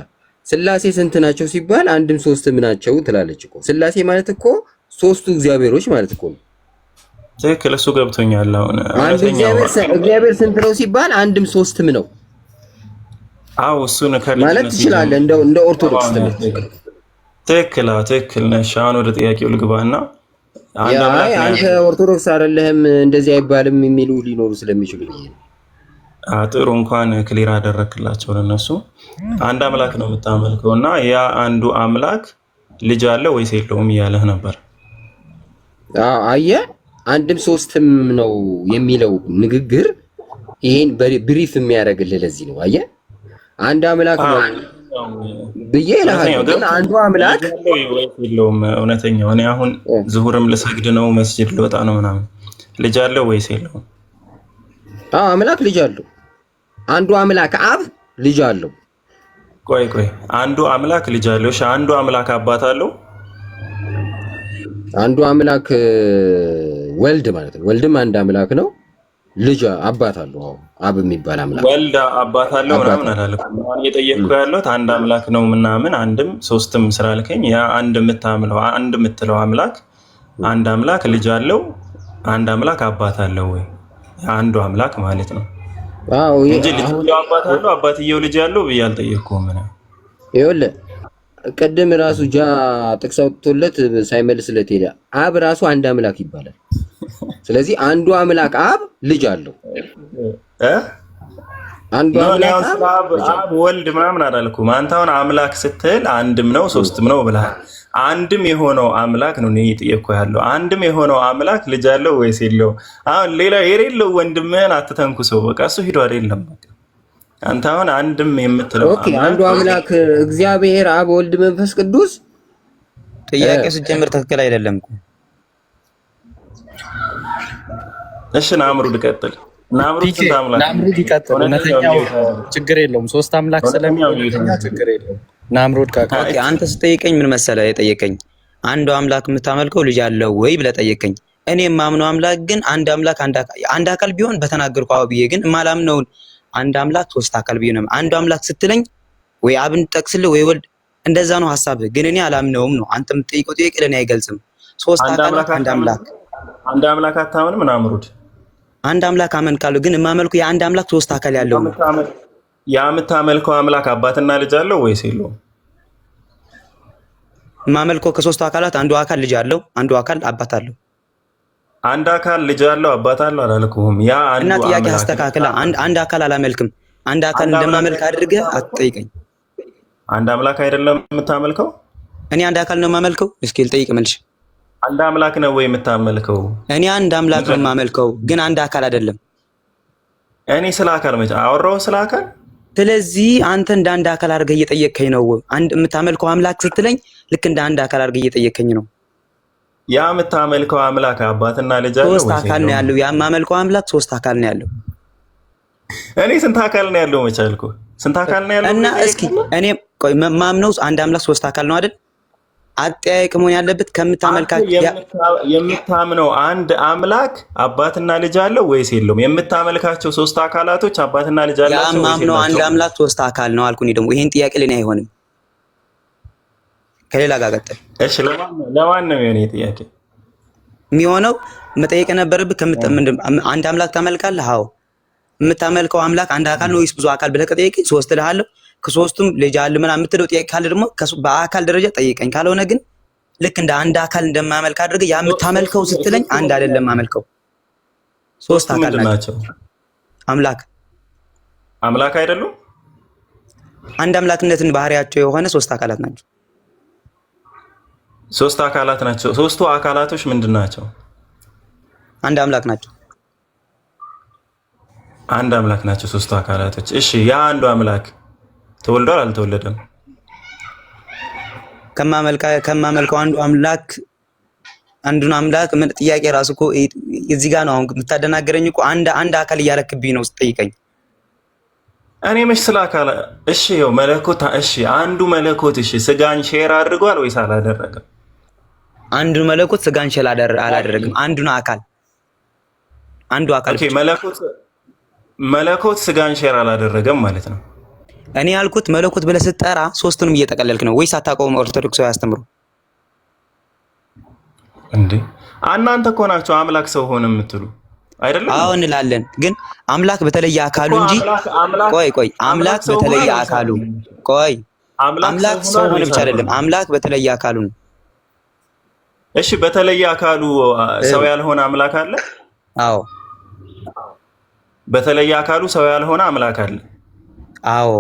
ስላሴ ስንት ናቸው ሲባል አንድም ሶስትም ናቸው ትላለች እኮ። ስላሴ ማለት እኮ ሶስቱ እግዚአብሔሮች ማለት እኮ ነው። ትክክል፣ እሱ ገብቶኛል። አሁን አንድ እግዚአብሔር ስንት ነው ሲባል አንድም ሶስትም ነው። አዎ እሱን ማለት ትችላለህ እንደ ኦርቶዶክስ ትምህርት። ትክክል ነሽ። አሁን ወደ ጥያቄው ልግባና አንተ ኦርቶዶክስ አይደለህም እንደዚህ አይባልም የሚሉ ሊኖሩ ስለሚችሉ ብዬ ነው። ጥሩ እንኳን ክሊር አደረክላቸው ለነሱ። አንድ አምላክ ነው የምታመልከው እና ያ አንዱ አምላክ ልጅ አለው ወይስ የለውም እያለህ ነበር። አየህ አንድም ሶስትም ነው የሚለው ንግግር ይሄን ብሪፍ የሚያደርግልህ ለዚህ ነው። አየህ አንድ አምላክ ነው ብዬ እልሃለሁ፣ ግን አንዱ አምላክ የለውም። እውነተኛው እኔ አሁን ዙሁርም ልሰግድ ነው መስጂድ ልወጣ ነው ምናምን ልጅ አለው ወይስ የለውም? አምላክ ልጅ አለው። አንዱ አምላክ አብ ልጅ አለው። ቆይ አንዱ አምላክ ልጅ አለው። እሺ አንዱ አምላክ አባት አለው? አንዱ አምላክ ወልድ ማለት ነው። ወልድም አንድ አምላክ ነው። ልጅ አባት አለው። አብ የሚባል አምላክ ወልድ አባት አለው ምናምን አላልኩም። አሁን እየጠየቅኩ ያለሁት አንድ አምላክ ነው ምናምን አንድም ሶስትም ስላልከኝ ያ አንድ የምትለው አምላክ አንድ አምላክ ልጅ አለው፣ አንድ አምላክ አባት አለው ወይ? አንዱ አምላክ ማለት ነው እንጂ ልጅየው አባት አለው አባትየው ልጅ አለው ብዬ አልጠየቅኩም። ይኸውልህ ቅድም ራሱ ጃ ጥቅስ አውጥቶለት ሳይመልስለት ሄደ። አብ ራሱ አንድ አምላክ ይባላል። ስለዚህ አንዱ አምላክ አብ ልጅ አለው። አንዱ አምላክ አብ ወልድ ምናምን አላልኩም። አንተ አሁን አምላክ ስትል አንድም ነው ሶስትም ነው ብለሃል። አንድም የሆነው አምላክ ነው እኔ እየጠየቅኩ ያለው። አንድም የሆነው አምላክ ልጅ አለው ወይስ የለውም? አሁን ሌላ የሌለው ወንድምህን አትተንኩሰው። በቃ እሱ ሂዶ አይደለም በቃ አንተ አሁን አንድም የምትለው አንዱ አምላክ እግዚአብሔር አብ ወልድ መንፈስ ቅዱስ ጥያቄ ሲጀምር ትክክል አይደለም እኮ። እሺ ናምሩድ ቀጥል። ናምሩድ ስንት አምላክ? ናምሩድ ይቀጥል። እውነተኛው ችግር የለውም። ሶስት አምላክ ስለሚሆን ችግር የለውም። ናምሩድ ኦኬ። አንተ ስጠይቀኝ ምን መሰለህ የጠየቀኝ አንዱ አምላክ የምታመልከው ልጅ አለው ወይ ብለህ ጠየቀኝ። እኔ የማምነው አምላክ ግን አንድ አምላክ አንድ አካል ቢሆን በተናገርኩ ብዬ ግን የማላምነውን አንድ አምላክ ሶስት አካል ቢሆንም አንዱ አምላክ ስትለኝ ወይ አብን ጠቅስልህ ወይ ወልድ እንደዛ ነው ሐሳብህ። ግን እኔ አላምነውም ነው አንተ የምትጠይቀው ጥያቄ ለኔ አይገልጽም። ሶስት አካል አንድ አምላክ አታምንም? ናምሩድ አንድ አምላክ አመልካለሁ፣ ግን የማመልከው የአንድ አምላክ ሶስት አካል ያለው ነው። ያ የምታመልከው አምላክ አባትና ልጅ አለው ወይስ የለውም? የማመልከው ከሶስቱ አካላት አንዱ አካል ልጅ አለው፣ አንዱ አካል አባት አለው። አንድ አካል ልጅ አለው አባት አለው አላልኩም። ያ አንዱ እና ጥያቄ አስተካክላ አንድ አካል አላመልክም። አንድ አካል እንደማመልክ አድርገህ አትጠይቀኝ። አንድ አምላክ አይደለም የምታመልከው? እኔ አንድ አካል ነው የማመልከው። እስኪ ልጠይቅ መልሽ። አንድ አምላክ ነው ወይ የምታመልከው? እኔ አንድ አምላክ ነው የማመልከው፣ ግን አንድ አካል አይደለም። እኔ ስለ አካል መቼ አወራሁ? ስለ አካል። ስለዚህ አንተ እንደ አንድ አካል አድርገህ እየጠየቅከኝ ነው። አንድ የምታመልከው አምላክ ስትለኝ ልክ እንደ አንድ አካል አድርገህ እየጠየቅከኝ ነው። ያ የምታመልከው አምላክ አባትና ልጅ አለው ወይስ? ሶስት አካል ነው ያለው። ያ የማመልከው አምላክ ሶስት አካል ነው ያለው። እኔ ስንት አካል ነው ያለው መቻልኩ? ስንት አካል ነው ያለው? እና እስኪ እኔ ቆይ ማምነው አንድ አምላክ ሶስት አካል ነው አይደል? አጠያየቅ መሆን ያለበት ከምታመልካቸው የምታምነው አንድ አምላክ አባትና ልጅ አለው ወይስ የለውም? የምታመልካቸው ሶስት አካላቶች አባትና ልጅ አላቸው ወይስ? ያማምነው አንድ አምላክ ሶስት አካል ነው አልኩኝ። ደግሞ ይሄን ጥያቄ ለኔ አይሆንም። ከሌላ ጋር ቀጥል። እሺ ለማን ነው የኔ ጥያቄ የሚሆነው? መጠየቅ የነበረብህ አንድ አምላክ ታመልካለህ? አዎ። የምታመልከው አምላክ አንድ አካል ነው ወይስ ብዙ አካል ብለህ ከጠየቀኝ ሶስት እልሃለሁ። ከሶስቱም ልጅ አለ ምናምን የምትለው ጥያቄ ካለ ደግሞ በአካል ደረጃ ጠይቀኝ። ካልሆነ ግን ልክ እንደ አንድ አካል እንደማመልክ አድርገህ ያ የምታመልከው ስትለኝ አንድ አይደለም ማመልከው ሶስት አካል ናቸው። አምላክ አይደሉም? አንድ አምላክነትን ባህሪያቸው የሆነ ሶስት አካላት ናቸው። ሶስት አካላት ናቸው። ሶስቱ አካላቶች ምንድን ናቸው? አንድ አምላክ ናቸው። አንድ አምላክ ናቸው ሶስቱ አካላቶች። እሺ ያ አንዱ አምላክ ተወልዷል አልተወለደም? ከማመልከው አንዱን አምላክ ምን ጥያቄ ራሱ እኮ እዚህ ጋር ነው አሁን የምታደናገረኝ እኮ አንድ አካል እያረክብኝ ነው ስጠይቀኝ። እኔ መች ስለ አካል እሺ ይኸው መለኮት እሺ አንዱ መለኮት እሺ ስጋን ሼር አድርጓል ወይስ አላደረገም? አንዱ መለኮት ስጋን ሸል አላደረግም። አንዱ አካል ኦኬ፣ መለኮት ስጋን ሼር አላደረገም ማለት ነው። እኔ ያልኩት መለኮት ብለህ ስትጠራ ሶስቱንም እየጠቀለልክ ነው ወይስ አታውቀውም? ኦርቶዶክሳዊ አስተምሮ እንዴ እናንተ እኮ ናችሁ አምላክ ሰው ሆነ የምትሉ አይደለም? አዎ እንላለን፣ ግን አምላክ በተለየ አካሉ እንጂ ቆይ አምላክ በተለየ አካሉ አምላክ ሰው ሆነ ብቻ አይደለም፣ አምላክ በተለየ አካሉ ነው። እሺ በተለየ አካሉ ሰው ያልሆነ አምላክ አለ? አዎ በተለየ አካሉ ሰው ያልሆነ አምላክ አለ? አዎ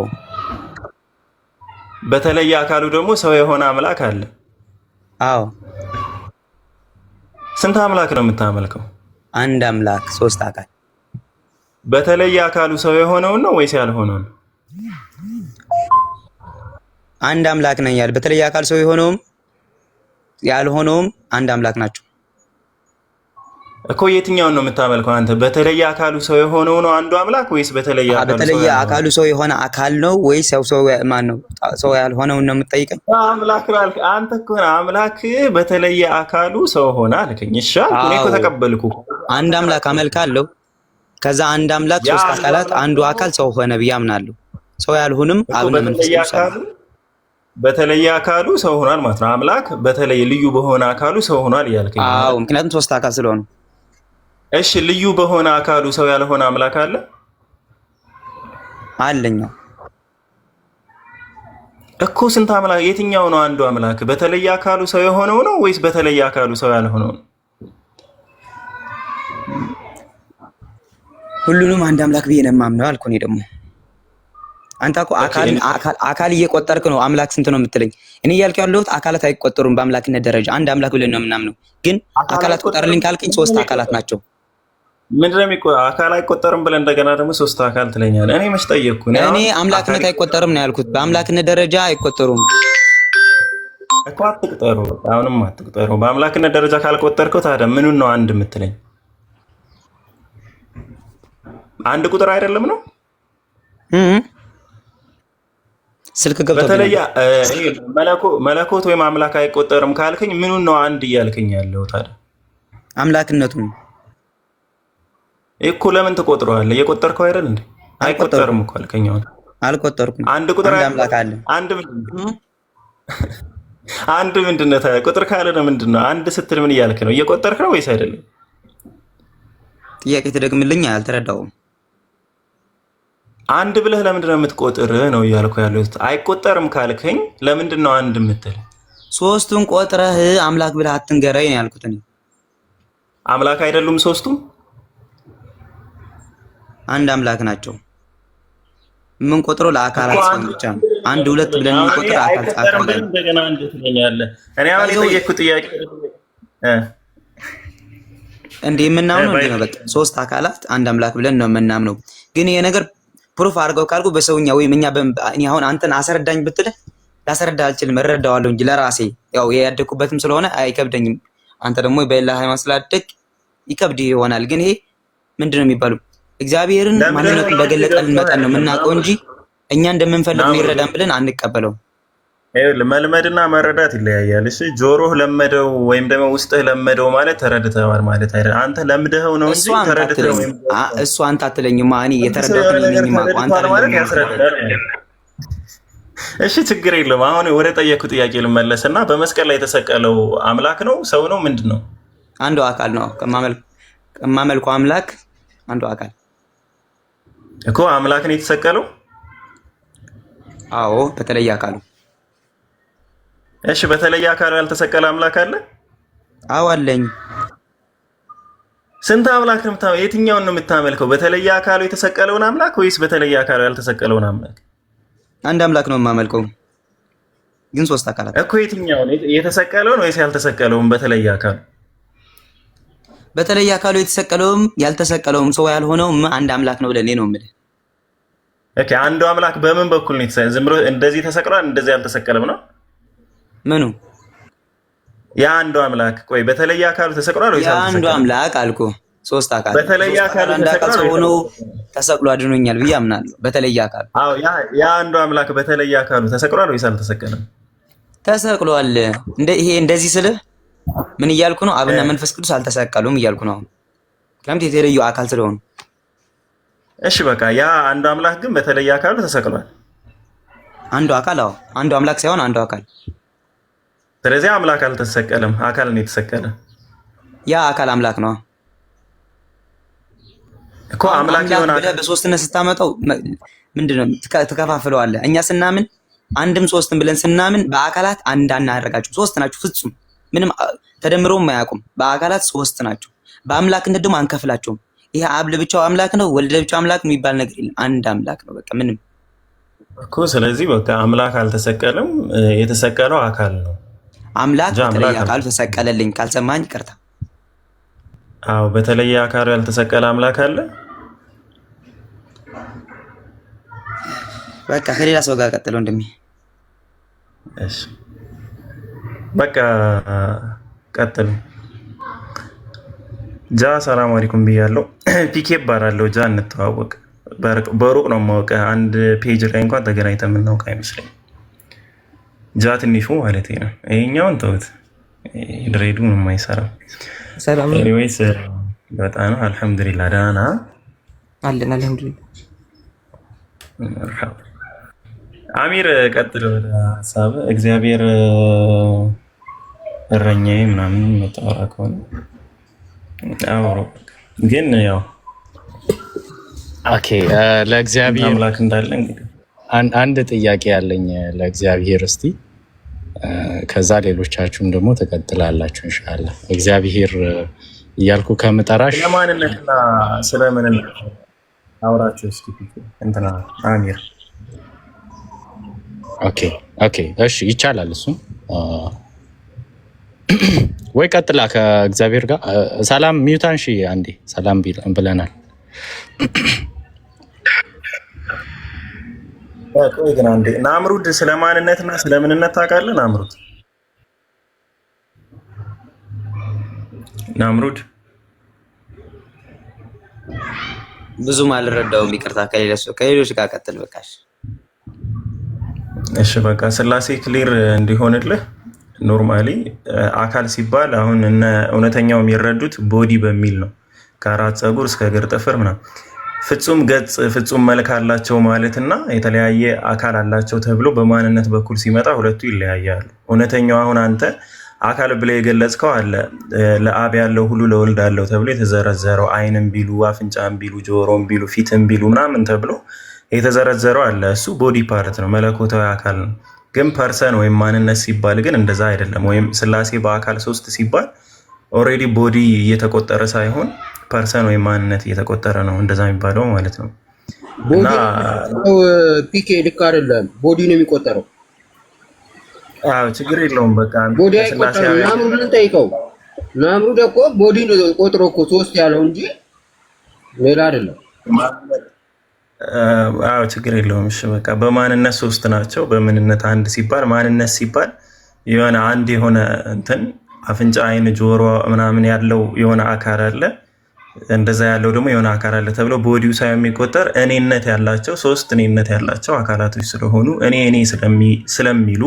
በተለየ አካሉ ደግሞ ሰው የሆነ አምላክ አለ? አዎ። ስንት አምላክ ነው የምታመልከው? አንድ አምላክ ሶስት አካል። በተለየ አካሉ ሰው የሆነውን ነው ወይስ ያልሆነውን? አንድ አምላክ ነኝ ያለ በተለየ አካል ሰው የሆነውም ያልሆነውም አንድ አምላክ ናቸው እኮ። የትኛውን ነው የምታመልከው አንተ? በተለየ አካሉ ሰው የሆነው ነው አንዱ አምላክ ወይስ በተለየ አካሉ ሰው የሆነ አካል ነው ወይስ ሰው ማን ነው? ሰው ያልሆነውን ነው የምትጠይቀኝ? አምላክ አልክ አንተ እኮ አምላክ በተለየ አካሉ ሰው ሆነ አልከኝ። እሺ እኔ እኮ ተቀበልኩ። አንድ አምላክ አመልካለሁ። ከዛ አንድ አምላክ ሶስት አካላት አንዱ አካል ሰው ሆነ ብዬ አምናለሁ። ሰው ያልሆነም አብነ መንፈስ በተለየ አካሉ ሰው ሆኗል ማለት ነው። አምላክ በተለየ ልዩ በሆነ አካሉ ሰው ሆኗል እያልከኝ? አዎ ምክንያቱም ሶስት አካል ስለሆነ። እሺ ልዩ በሆነ አካሉ ሰው ያልሆነ አምላክ አለ? አለኛው እኮ። ስንት አምላክ? የትኛው ነው አንዱ አምላክ? በተለየ አካሉ ሰው የሆነው ነው ወይስ በተለየ አካሉ ሰው ያልሆነው ነው? ሁሉንም አንድ አምላክ ብዬ ነው የማምነው አልኩ። እኔ ደግሞ አንተ እኮ አካል እየቆጠርክ ነው አምላክ ስንት ነው የምትለኝ? እኔ እያልኩ ያለሁት አካላት አይቆጠሩም በአምላክነት ደረጃ አንድ አምላክ ብለን ነው የምናምነው። ግን አካላት ቁጠርልኝ ካልከኝ ሶስት አካላት ናቸው። ምንድነው አካል አይቆጠርም ብለን እንደገና ደግሞ ሶስት አካል ትለኛለህ? እኔ መች ጠየቅኩ? እኔ አምላክነት አይቆጠርም ነው ያልኩት። በአምላክነት ደረጃ አይቆጠሩም እኮ። አትቁጠሩ፣ አሁንም አትቁጠሩ። በአምላክነት ደረጃ ካልቆጠርከው ታዲያ ምኑን ነው አንድ የምትለኝ? አንድ ቁጥር አይደለም ነው? ስልክ ገብቶ በተለየ መለኮት ወይም አምላክ አይቆጠርም ካልከኝ ምኑን ነው አንድ እያልከኝ ያለው ታዲያ? አምላክነቱን እኮ ለምን ትቆጥረዋለህ? እየቆጠርከው አይደል እንዴ? አይቆጠርም እኮ አልከኝ። አልቆጠርኩም። አንድ ቁጥር አምላክ አለ። አንድ ምንድን ነው ታዲያ? ቁጥር ካለ ነው ምንድን ነው? አንድ ስትል ምን እያልክ ነው? እየቆጠርክ ነው ወይስ አይደለም? ጥያቄ ትደግምልኝ? አልተረዳሁም። አንድ ብለህ ለምንድን ነው የምትቆጥር ነው እያልኩ ያለሁት። አይቆጠርም ካልከኝ ለምንድን ነው አንድ የምትል? ሶስቱን ቆጥረህ አምላክ ብለህ አትንገረኝ ነው ያልኩት። እኔ አምላክ አይደሉም ሶስቱም? አንድ አምላክ ናቸው። ምን ቆጥረው ለአካላት ሲሆን ብቻ ነው። አንድ ሁለት ብለን የምንቆጥር አካል እንደገና አንድ ትለኛለህ። እኔ አሁን የጠየቅኩት ጥያቄ እንዴ የምናምነው እንዴ ነው? በቃ ሶስት አካላት አንድ አምላክ ብለን ነው የምናምነው። ግን ይሄ ነገር ፕሩፍ አድርገው ካልኩ በሰውኛ ወይም እኛ እኔ አሁን አንተን አስረዳኝ ብትልህ ላስረዳ አልችልም። እረዳዋለሁ እንጂ ለራሴ ያው ያደኩበትም ስለሆነ አይከብደኝም። አንተ ደግሞ በሌላ ሃይማኖት ስላደግ ይከብድ ይሆናል። ግን ይሄ ምንድነው የሚባለው? እግዚአብሔርን ማንነቱን በገለጠልን መጠን ነው የምናውቀው እንጂ እኛ እንደምንፈልገው ይረዳን ብለን አንቀበለው። መልመድና መረዳት ይለያያል። እሺ ጆሮህ ለመደው ወይም ደግሞ ውስጥህ ለመደው ማለት ተረድተዋል ማለት አይደል? አንተ ለምደኸው ነው እንጂ ተረድተኸው ወይም እሱ አንተ አትለኝማ። እኔ የተረዳሁት ነኝ ማውቀው አንተ ማለት ያስረዳል። እሺ ችግር የለም። አሁን ወደ ጠየቅኩ ጥያቄ ልመለስና በመስቀል ላይ የተሰቀለው አምላክ ነው ሰው ነው ምንድን ነው? አንዱ አካል ነው። ከማመልከው አምላክ አንዱ አካል እኮ አምላክ ነው የተሰቀለው። አዎ በተለየ አካሉ። እሺ በተለየ አካሉ ያልተሰቀለ አምላክ አለ? አዎ አለኝ። ስንት አምላክ ነው የምታመልከው? የትኛውን ነው የምታመልከው? በተለየ አካሉ የተሰቀለውን አምላክ ወይስ በተለየ አካሉ ያልተሰቀለውን አምላክ? አንድ አምላክ ነው የማመልከው፣ ግን ሶስት አካላት እኮ። የትኛውን የተሰቀለውን ወይስ ያልተሰቀለውን? በተለየ አካሉ በተለየ አካሉ የተሰቀለውም ያልተሰቀለውም ሰው ያልሆነውም አንድ አምላክ ነው ብለን ነው የምልህ። ኦኬ አንዱ አምላክ በምን በኩል ነው የተሰቀለው? ዝም ብሎ እንደዚህ ተሰቅሏል እንደዚህ ያልተሰቀለም ነው? ምኑ ያ አንዱ አምላክ? ቆይ በተለየ አካሉ ተሰቅሏል ወይስ ያልተሰቀለ? አንዱ አምላክ አልኩ። ሶስት አካል በተለየ አካሉ ተሰቅሏል ሆኖ ተሰቅሎ አድኖኛል ብዬ አምናለሁ። በተለየ አካሉ። አዎ ያ አንዱ አምላክ በተለየ አካሉ ተሰቅሏል ወይስ አልተሰቀለም? ተሰቅሏል። ይሄ እንደዚህ ስልህ ምን እያልኩ ነው? አብና መንፈስ ቅዱስ አልተሰቀሉም እያልኩ ነው። ምክንያቱም የተለዩ አካል ስለሆኑ። እሺ በቃ ያ አንዱ አምላክ ግን በተለየ አካሉ ተሰቅሏል። አንዱ አካል አዎ፣ አንዱ አምላክ ሳይሆን አንዱ አካል። ስለዚህ አምላክ አልተሰቀለም፣ አካል ነው የተሰቀለ። ያ አካል አምላክ ነው እኮ። አምላክ የሆነ ብለህ በሶስትነት ስታመጣው ምንድነው ትከፋፍለዋለህ። እኛ ስናምን አንድም ሶስትም ብለን ስናምን በአካላት አንድ አናደርጋቸው፣ ሶስት ናቸው ፍጹም፣ ምንም ተደምረውም አያውቁም። በአካላት ሶስት ናቸው። በአምላክነት ደግሞ አንከፍላቸውም። ይሄ አብ ለብቻው አምላክ ነው፣ ወልድ ለብቻው አምላክ የሚባል ነገር የለም። አንድ አምላክ ነው በቃ ምንም እኮ። ስለዚህ በቃ አምላክ አልተሰቀለም፣ የተሰቀለው አካል ነው። አምላክ በተለየ አካሉ ተሰቀለልኝ ካልሰማኝ ይቅርታ። አዎ በተለየ አካሉ ያልተሰቀለ አምላክ አለ። በቃ ከሌላ ሰው ጋር ቀጥለው እንደሚ እሺ በቃ ቀጥሉ። ጃ ሰላም አለይኩም ብያለሁ። ፒኬ እባላለሁ። ጃ እንተዋወቅ። በሩቅ ነው የማውቀው። አንድ ፔጅ ላይ እንኳን ተገናኝተን የምናውቅ አይመስለኝም። ጃ ትንሹ ማለት ነው። ይሄኛውን ተውት፣ ድሬዱ ምንም አይሰራም። ሰላም ኤኒዌይስ በጣም ነው። አልሐምዱሊላህ ደህና ነህ? አለን አልሐምዱሊላህ። አሚር ቀጥል ወደ ሀሳብ። እግዚአብሔር እረኛዬ ምናምን መጣወራ ከሆነ አውሮ ግን ያው ኦኬ። ለእግዚአብሔር አምላክ እንዳለ እንግዲህ አንድ ጥያቄ ያለኝ ለእግዚአብሔር እስቲ፣ ከዛ ሌሎቻችሁም ደግሞ ትቀጥላላችሁ ኢንሻአላህ። እግዚአብሔር እያልኩ ከምጠራሽ ስለማንነትና ስለምንነት አውራችሁ እስኪ እንትና አሚር። ኦኬ ኦኬ እሺ ይቻላል። እሱ ወይ ቀጥላ ከእግዚአብሔር ጋር ሰላም ሚውታን ሺ አንዴ ሰላም ብለናል። ቆይ ግን አንዴ ናምሩድ ስለማንነትና ስለምንነት ታውቃለህ? ናምሩድ ብዙም አልረዳውም ይቅርታ። ከሌሎች ጋር ቀጥል በቃሽ። እሺ በቃ ስላሴ ክሊር እንዲሆንልህ ኖርማሊ አካል ሲባል አሁን እነ እውነተኛው የሚረዱት ቦዲ በሚል ነው። ከአራት ፀጉር እስከ እግር ጥፍር ምናምን ፍጹም ገጽ ፍጹም መልክ አላቸው ማለትና የተለያየ አካል አላቸው ተብሎ በማንነት በኩል ሲመጣ ሁለቱ ይለያያሉ። እውነተኛው አሁን አንተ አካል ብለህ የገለጽከው አለ ለአብ ያለው ሁሉ ለወልድ አለው ተብሎ የተዘረዘረው አይንም ቢሉ አፍንጫም ቢሉ ጆሮም ቢሉ ፊትም ቢሉ ምናምን ተብሎ የተዘረዘረው አለ። እሱ ቦዲ ፓርት ነው፣ መለኮታዊ አካል ነው። ግን ፐርሰን ወይም ማንነት ሲባል ግን እንደዛ አይደለም። ወይም ስላሴ በአካል ሶስት ሲባል ኦልሬዲ ቦዲ እየተቆጠረ ሳይሆን ፐርሰን ወይም ማንነት እየተቆጠረ ነው እንደዛ የሚባለው ማለት ነው። ፒኬ ልክ አይደለም፣ ቦዲ ነው የሚቆጠረው። አዎ ችግር የለውም በቃ ቦዲ አይቆጠርም። ናምሩድን ጠይቀው። ናምሩድ እኮ ቦዲ ነው ቆጥሮ እኮ ሶስት ያለው እንጂ ሌላ አይደለም። አዎ ችግር የለውም። እሺ በቃ በማንነት ሶስት ናቸው፣ በምንነት አንድ ሲባል ማንነት ሲባል የሆነ አንድ የሆነ እንትን አፍንጫ፣ አይን፣ ጆሮ ምናምን ያለው የሆነ አካል አለ። እንደዛ ያለው ደግሞ የሆነ አካል አለ ተብሎ ቦዲው ሳይሆን የሚቆጠር እኔነት ያላቸው ሶስት እኔነት ያላቸው አካላቶች ስለሆኑ እኔ ስለሚሉ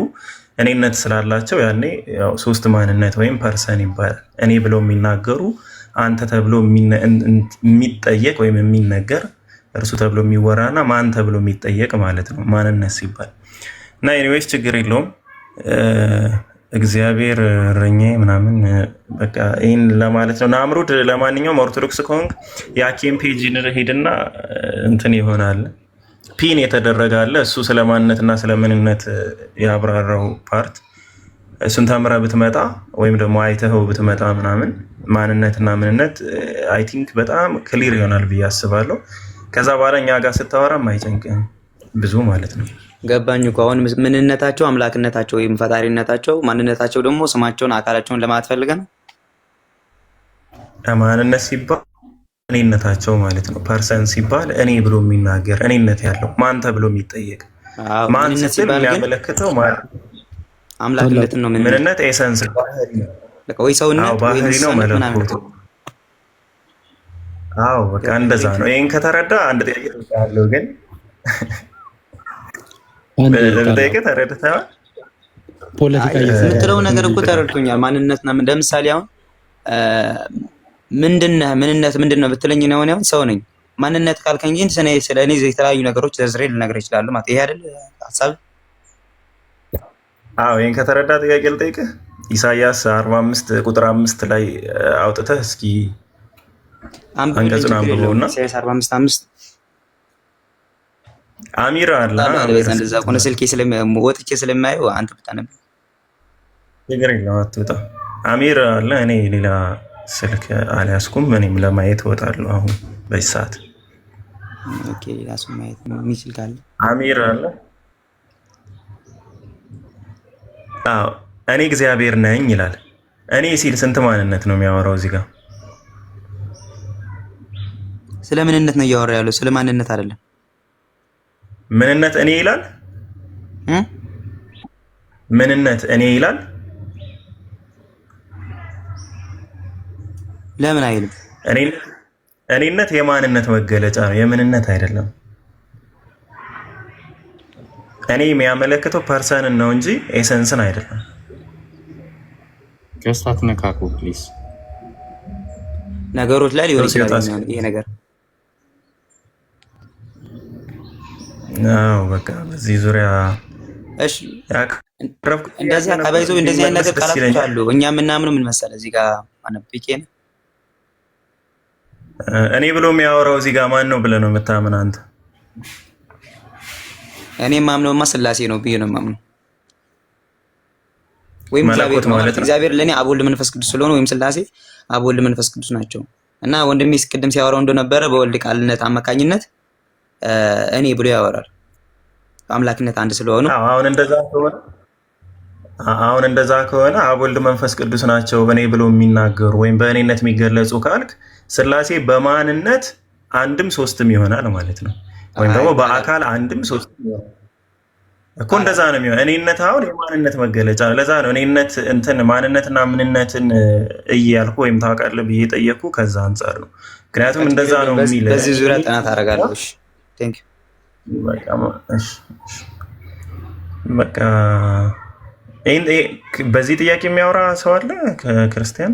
እኔነት ስላላቸው ያኔ ያው ሶስት ማንነት ወይም ፐርሰን ይባላል። እኔ ብለው የሚናገሩ አንተ ተብሎ የሚጠየቅ ወይም የሚነገር እርሱ ተብሎ የሚወራና ማን ተብሎ የሚጠየቅ ማለት ነው ማንነት ሲባል እና ኤኒዌይስ ችግር የለውም። እግዚአብሔር እረኛዬ ምናምን በቃ ይህን ለማለት ነው። ናምሩድ ለማንኛውም ኦርቶዶክስ ከሆንክ የአኬም ፔጅ ሄድና እንትን ይሆናል ፒን የተደረገ አለ። እሱ ስለ ማንነትና ስለምንነት ያብራራው ፓርት እሱን ተምረህ ብትመጣ ወይም ደግሞ አይተኸው ብትመጣ ምናምን ማንነትና ምንነት አይ ቲንክ በጣም ክሊር ይሆናል ብዬ አስባለሁ። ከዛ በኋላ እኛ ጋር ስታወራም አይጨንቅም ብዙ ማለት ነው። ገባኝ እኮ አሁን ምንነታቸው አምላክነታቸው ወይም ፈጣሪነታቸው፣ ማንነታቸው ደግሞ ስማቸውን አካላቸውን ለማለት ፈልገህ ነው። ማንነት ሲባል እኔነታቸው ማለት ነው። ፐርሰን ሲባል እኔ ብሎ የሚናገር እኔነት ያለው ማን ተብሎ የሚጠየቅ ማን ስትል የሚያመለክተው አምላክነትን ነው። ምንነት ኤሰንስ ወይ ሰውነት ባህሪ ነው መለኮት። አዎ በቃ እንደዛ ነው። ይሄን ከተረዳ አንድ ጥያቄ ያለው ግን በጠይቀህ ተረድተዋል? ፖለቲካ የምትለው ነገር እኮ ተረድቶኛል። ማንነትና ለምሳሌ አሁን ምንነት ምንድነው ብትለኝ ነው አሁን ሰው ነኝ ማንነት ካልከኝ እንጂ ስለ እኔ የተለያዩ ነገሮች ዘርዝሬ ልነግር ይችላል ማለት ይሄ አይደል ሐሳብ? አዎ ይሄን ከተረዳ ጥያቄ ልጠይቅህ። ኢሳይያስ 45 ቁጥር 5 ላይ አውጥተህ እስኪ አንቀጹን አንብበውና ኢሳይያስ 45:5 አሚር አለ እንደዛ ቆነ ስልኬ ወጥቼ ስለማየው አንተ ብታነብ ነገር የለም አትወጣ። አሚር አለ እኔ ሌላ ስልክ አልያዝኩም። እኔም ለማየት እወጣለሁ አሁን በዚህ ሰዓት። ኦኬ ራሱ ማየት የሚችል ካለ አሚር አለ። አዎ እኔ እግዚአብሔር ነኝ ይላል። እኔ ሲል ስንት ማንነት ነው የሚያወራው እዚህ ጋር? ስለ ምንነት ነው እያወራ ያለው፣ ስለ ማንነት አይደለም። ምንነት እኔ ይላል። ምንነት እኔ ይላል። ለምን አይልም? እኔነት የማንነት መገለጫ ነው፣ የምንነት አይደለም። እኔ የሚያመለክተው ፐርሰንን ነው እንጂ ኤሰንስን አይደለም። ገስታት ነካኩ ፕሊዝ። ነገሮች ላይ ሊሆን ይችላል ይሄ ነገር። አዎ በቃ በዚህ ዙሪያ እሺ እንደዚህ አባይዞ እንደዚህ አይነት ነገር ቃላቶች አሉ። እኛ የምናምነው ምን መሰለህ እዚህ ጋር አንብቄን እኔ ብሎ የሚያወራው እዚህ ጋር ማን ነው ብለህ ነው የምታምን አንተ? እኔ ማምነውማ ስላሴ ነው ብዬ ነው ማምነው። ወይም እግዚአብሔር ለኔ አብ ወልድ መንፈስ ቅዱስ ስለሆነ ወይም ስላሴ አብ ወልድ መንፈስ ቅዱስ ናቸው። እና ወንድሜ ቅድም ሲያወራው እንደነበረ በወልድ ቃልነት አማካኝነት እኔ ብሎ ያወራል። አምላክነት አንድ ስለሆኑ አሁን እንደዛ ከሆነ አብ ወልድ መንፈስ ቅዱስ ናቸው በእኔ ብሎ የሚናገሩ ወይም በእኔነት የሚገለጹ ካልክ ስላሴ በማንነት አንድም ሶስትም ይሆናል ማለት ነው። ወይም ደግሞ በአካል አንድም ሶስትም ይሆናል እኮ እንደዛ ነው የሚሆነው። እኔነት አሁን የማንነት መገለጫ ነው። ለዛ ነው እኔነት እንትን ማንነትና ምንነትን እያልኩ ወይም ታውቃለህ ብዬ ጠየቅኩ። ከዛ አንጻር ነው ምክንያቱም እንደዛ ነው የሚል በዚህ ዙሪያ ጥናት አደርጋለሁ። እሺ ቴንክ ዩ በቃ በዚህ ጥያቄ የሚያወራ ሰው አለ ከክርስቲያን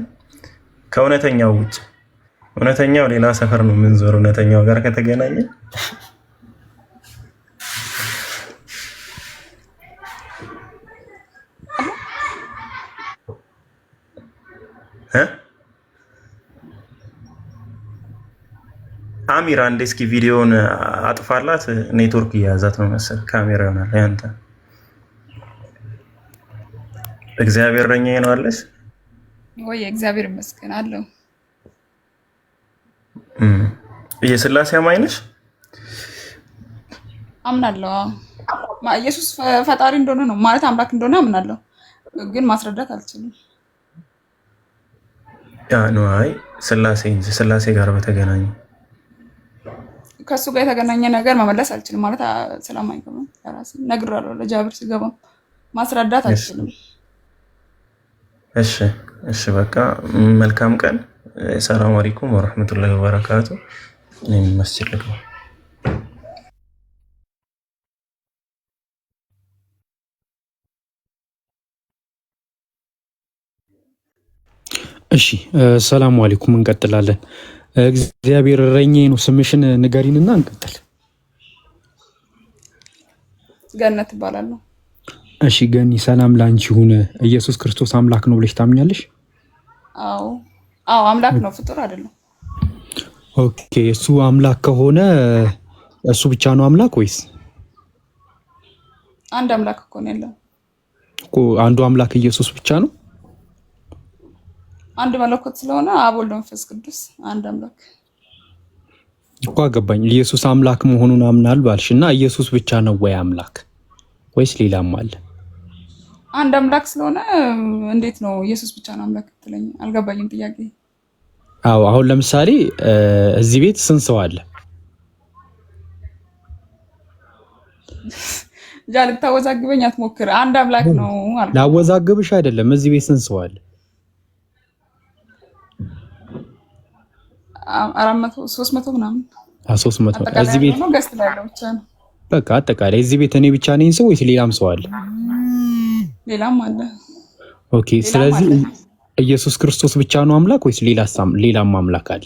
ከእውነተኛው ውጭ? እውነተኛው ሌላ ሰፈር ነው የምንዞር። እውነተኛው ጋር ከተገናኘ አሚር አንዴ እስኪ ቪዲዮውን አጥፋላት። ኔትወርክ እያያዛት ነው መሰል። ካሜራ ይሆናል ያንተ። እግዚአብሔር ረኛዬ ነው አለሽ ወይ? እግዚአብሔር ይመስገን አለው። የስላሴ አማኝ ነሽ? አምናለሁ። ኢየሱስ ፈጣሪ እንደሆነ ነው ማለት አምላክ እንደሆነ አምናለሁ፣ ግን ማስረዳት አልችልም። ያ ነው አይ ስላሴ እንጂ ስላሴ ጋር በተገናኘ ከሱ ጋር የተገናኘ ነገር መመለስ አልችልም ማለት ስለማይገባም ለራሴ ነግሬዋለሁ። ለጃብር ሲገባ ማስረዳት አልችልም። እሺ በቃ መልካም ቀን። ሰላም አለይኩም ወራህመቱላሂ ወበረካቱ። እኔ መስጂድ ልግባ። እሺ ሰላም አለይኩም። እንቀጥላለን። እግዚአብሔር እረኛዬ ነው ስምሽን ንገሪንና እንቀጥል። ገነት እባላለሁ። እሺ ገኒ ሰላም ላንቺ ይሁን። ኢየሱስ ክርስቶስ አምላክ ነው ብለሽ ታምኛለሽ? አዎ አምላክ ነው፣ ፍጡር አይደለም። ኦኬ እሱ አምላክ ከሆነ እሱ ብቻ ነው አምላክ ወይስ አንድ አምላክ እኮ ነው ያለው? እኮ አንዱ አምላክ ኢየሱስ ብቻ ነው። አንድ መለኮት ስለሆነ አብ ወልድ መንፈስ ቅዱስ አንድ አምላክ እኮ አገባኝ። ኢየሱስ አምላክ መሆኑን አምናል ባልሽና ኢየሱስ ብቻ ነው ወይ አምላክ ወይስ ሌላም አለ? አንድ አምላክ ስለሆነ እንዴት ነው ኢየሱስ ብቻ ነው አምላክ ትለኝ? አልገባኝም ጥያቄ። አዎ አሁን ለምሳሌ እዚህ ቤት ስንት ሰው አለ? ጃል ልታወዛግበኝ አትሞክር። አንድ አምላክ ነው አልኩ። ላወዛግብሽ አይደለም። እዚህ ቤት ስንት ሰው አለ? 400 300 ምናምን 300 እዚህ ቤት ነው ገስት ላይ ያለው ብቻ ነው። በቃ አጠቃላይ እዚህ ቤት እኔ ብቻ ነኝ ሰው ወይስ ሌላም ሰው አለ? ሌላም አለ። ኦኬ ስለዚህ ኢየሱስ ክርስቶስ ብቻ ነው አምላክ ወይስ ሌላም አምላክ አለ?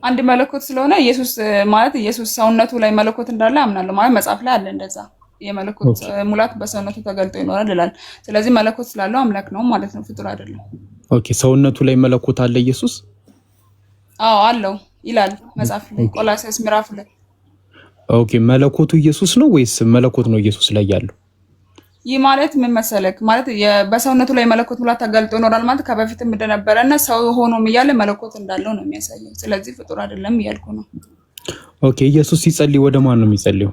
አንድ መለኮት ስለሆነ ኢየሱስ ማለት ኢየሱስ ሰውነቱ ላይ መለኮት እንዳለ አምናለሁ። ማለት መጽሐፍ ላይ አለ እንደዛ የመለኮት ሙላት በሰውነቱ ተገልጦ ይኖራል ይላል። ስለዚህ መለኮት ስላለው አምላክ ነው ማለት ነው፣ ፍጡር አይደለም። ኦኬ ሰውነቱ ላይ መለኮት አለ ኢየሱስ? አዎ አለው ይላል መጽሐፍ ላይ ቆላስይስ ምዕራፍ 2። ኦኬ መለኮቱ ኢየሱስ ነው ወይስ መለኮት ነው ኢየሱስ ላይ ያለው? ይህ ማለት ምን መሰለክ ማለት በሰውነቱ ላይ መለኮት ሙላት ተገልጦ ይኖራል ማለት ከበፊትም እንደነበረና ሰው ሆኖም እያለ መለኮት እንዳለው ነው የሚያሳየው። ስለዚህ ፍጡር አይደለም እያልኩ ነው። ኦኬ ኢየሱስ ሲጸልይ ወደ ማን ነው የሚጸልየው?